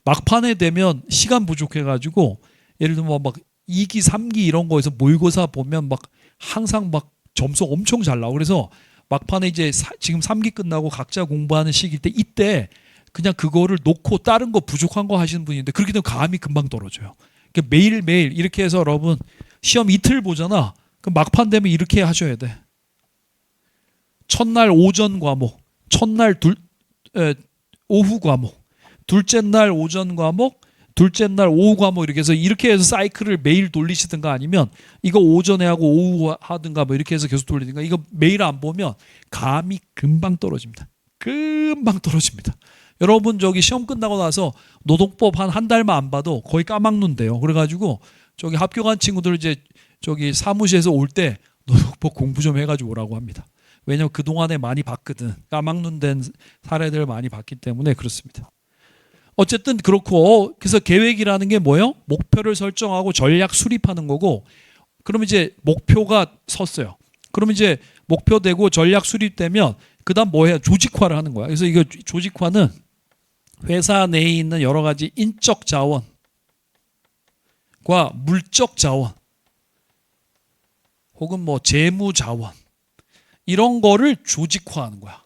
막판에 되면 시간 부족해가지고 예를 들면 막 2기, 3기 이런 거에서 모의고사 보면 막 항상 막 점수 엄청 잘 나오고 그래서 막판에 이제 지금 3기 끝나고 각자 공부하는 시기 때 이때 그냥 그거를 놓고 다른 거 부족한 거 하시는 분인데 그렇게 되면 감이 금방 떨어져요. 그러니까 매일매일 이렇게 해서 여러분 시험 이틀 보잖아. 그럼 막판 되면 이렇게 하셔야 돼. 첫날 오전 과목, 첫날 오후 과목, 둘째 날 오전 과목, 둘째 날 오후 과목 이렇게 해서 사이클을 매일 돌리시든가 아니면 이거 오전에 하고 오후 하든가 뭐 이렇게 해서 계속 돌리든가 이거 매일 안 보면 감이 금방 떨어집니다. 금방 떨어집니다. 여러분 저기 시험 끝나고 나서 노동법 한 달만 안 봐도 거의 까막눈대요. 그래가지고 저기 합격한 친구들 이제 저기 사무실에서 올 때 노동법 공부 좀 해가지고 오라고 합니다. 왜냐면 그동안에 많이 봤거든. 까막눈된 사례들을 많이 봤기 때문에 그렇습니다. 어쨌든 그렇고 그래서 계획이라는 게 뭐예요? 목표를 설정하고 전략 수립하는 거고 그러면 이제 목표가 섰어요. 그러면 이제 목표 되고 전략 수립되면 그 다음 뭐 해야 조직화를 하는 거야. 그래서 이거 조직화는 회사 내에 있는 여러 가지 인적 자원과 물적 자원 혹은 뭐 재무 자원 이런 거를 조직화하는 거야.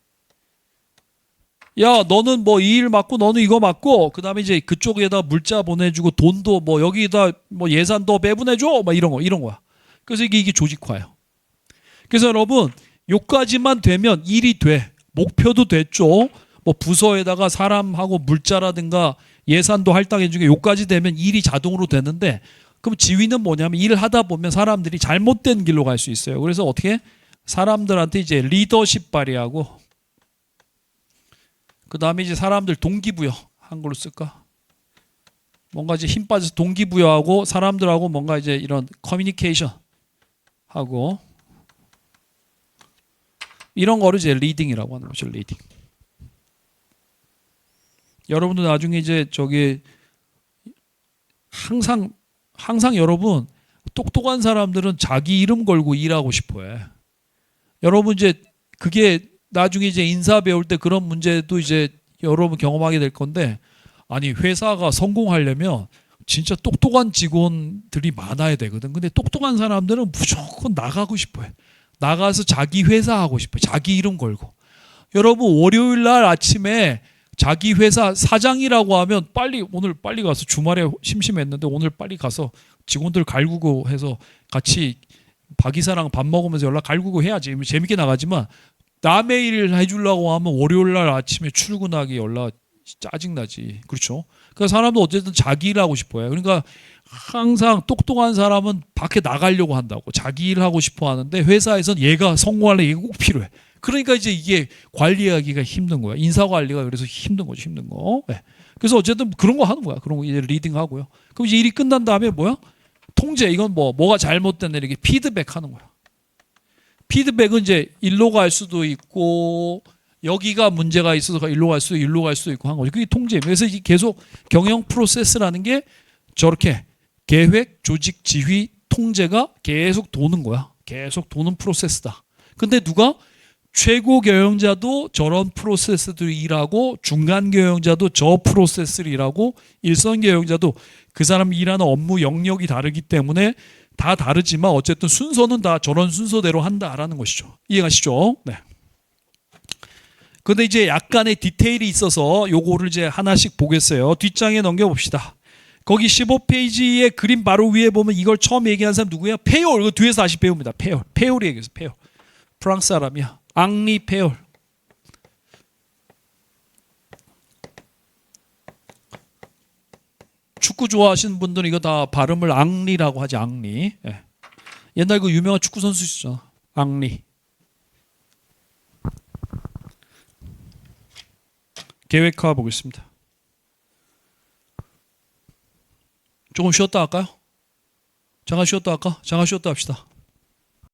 야, 너는 뭐 이 일 맡고 너는 이거 맡고 그다음에 이제 그쪽에다 물자 보내주고 돈도 뭐 여기다 뭐 예산 더 배분해줘 막 이런 거야. 그래서 이게 조직화예요. 그래서 여러분 요까지만 되면 일이 돼. 목표도 됐죠. 뭐 부서에다가 사람하고 물자라든가 예산도 할당해 주게 요까지 되면 일이 자동으로 되는데 그럼 지위는 뭐냐면 일을 하다 보면 사람들이 잘못된 길로 갈 수 있어요. 그래서 어떻게 사람들한테 이제 리더십 발휘하고 그 다음에 이제 사람들 동기부여 한글로 쓸까? 뭔가 이제 힘 빠져서 동기부여하고 사람들하고 뭔가 이제 이런 커뮤니케이션 하고 이런 거를 이제 리딩이라고 하는 거죠. 리딩. 여러분도 나중에 이제 저기 항상 여러분 똑똑한 사람들은 자기 이름 걸고 일하고 싶어해. 여러분 이제 그게 나중에 이제 인사 배울 때 그런 문제도 이제 여러분 경험하게 될 건데 아니 회사가 성공하려면 진짜 똑똑한 직원들이 많아야 되거든. 근데 똑똑한 사람들은 무조건 나가고 싶어해. 나가서 자기 회사 하고 싶어요. 자기 이름 걸고. 여러분 월요일 날 아침에 자기 회사 사장이라고 하면 오늘 빨리 가서 주말에 심심했는데 오늘 빨리 가서 직원들 갈구고 해서 같이 박 이사랑 밥 먹으면서 연락 갈구고 해야지. 재밌게 나가지만 남의 일 해주려고 하면 월요일 날 아침에 출근하기 연락 짜증나지. 그렇죠? 그러니까 사람도 어쨌든 자기 일 하고 싶어요. 그러니까 항상 똑똑한 사람은 밖에 나가려고 한다고. 자기 일 하고 싶어 하는데 회사에선 얘가 성공하려면 얘가 꼭 필요해. 그러니까 이제 이게 관리하기가 힘든 거야. 인사 관리가 그래서 힘든 거죠. 힘든 거. 네. 그래서 어쨌든 그런 거 하는 거야. 그런 거 이제 리딩 하고요. 그럼 이제 일이 끝난 다음에 뭐야? 통제. 이건 뭐가 잘못됐나 이렇게 피드백 하는 거야. 피드백은 이제 일로 갈 수도 있고 여기가 문제가 있어서 일로 갈 수도 있고 한 거죠. 그게 통제입니다. 그래서 이게 계속 경영 프로세스라는 게 저렇게 계획, 조직, 지휘, 통제가 계속 도는 거야. 계속 도는 프로세스다. 근데 누가 최고 경영자도 저런 프로세스들을 일하고 중간 경영자도 저 프로세스를 일하고 일선 경영자도 그 사람 일하는 업무 영역이 다르기 때문에 다 다르지만 어쨌든 순서는 다 저런 순서대로 한다라는 것이죠. 이해가시죠? 네. 근데 이제 약간의 디테일이 있어서 요거를 이제 하나씩 보겠어요. 뒷장에 넘겨봅시다. 거기 15페이지의 그림 바로 위에 보면 이걸 처음 얘기한 사람 누구야? 페올. 이거 뒤에서 다시 배웁니다. 페올. 페올이 얘기해서 페올. 프랑스 사람이야. 앙리 페올. 축구 좋아하시는 분들은 이거 다 발음을 앙리라고 하지. 앙리. 예. 옛날 그 유명한 축구 선수 있었잖아. 앙리. 계획화 보겠습니다. 조금 쉬었다 할까요? 잠깐 쉬었다 할까? 잠깐 쉬었다 합시다.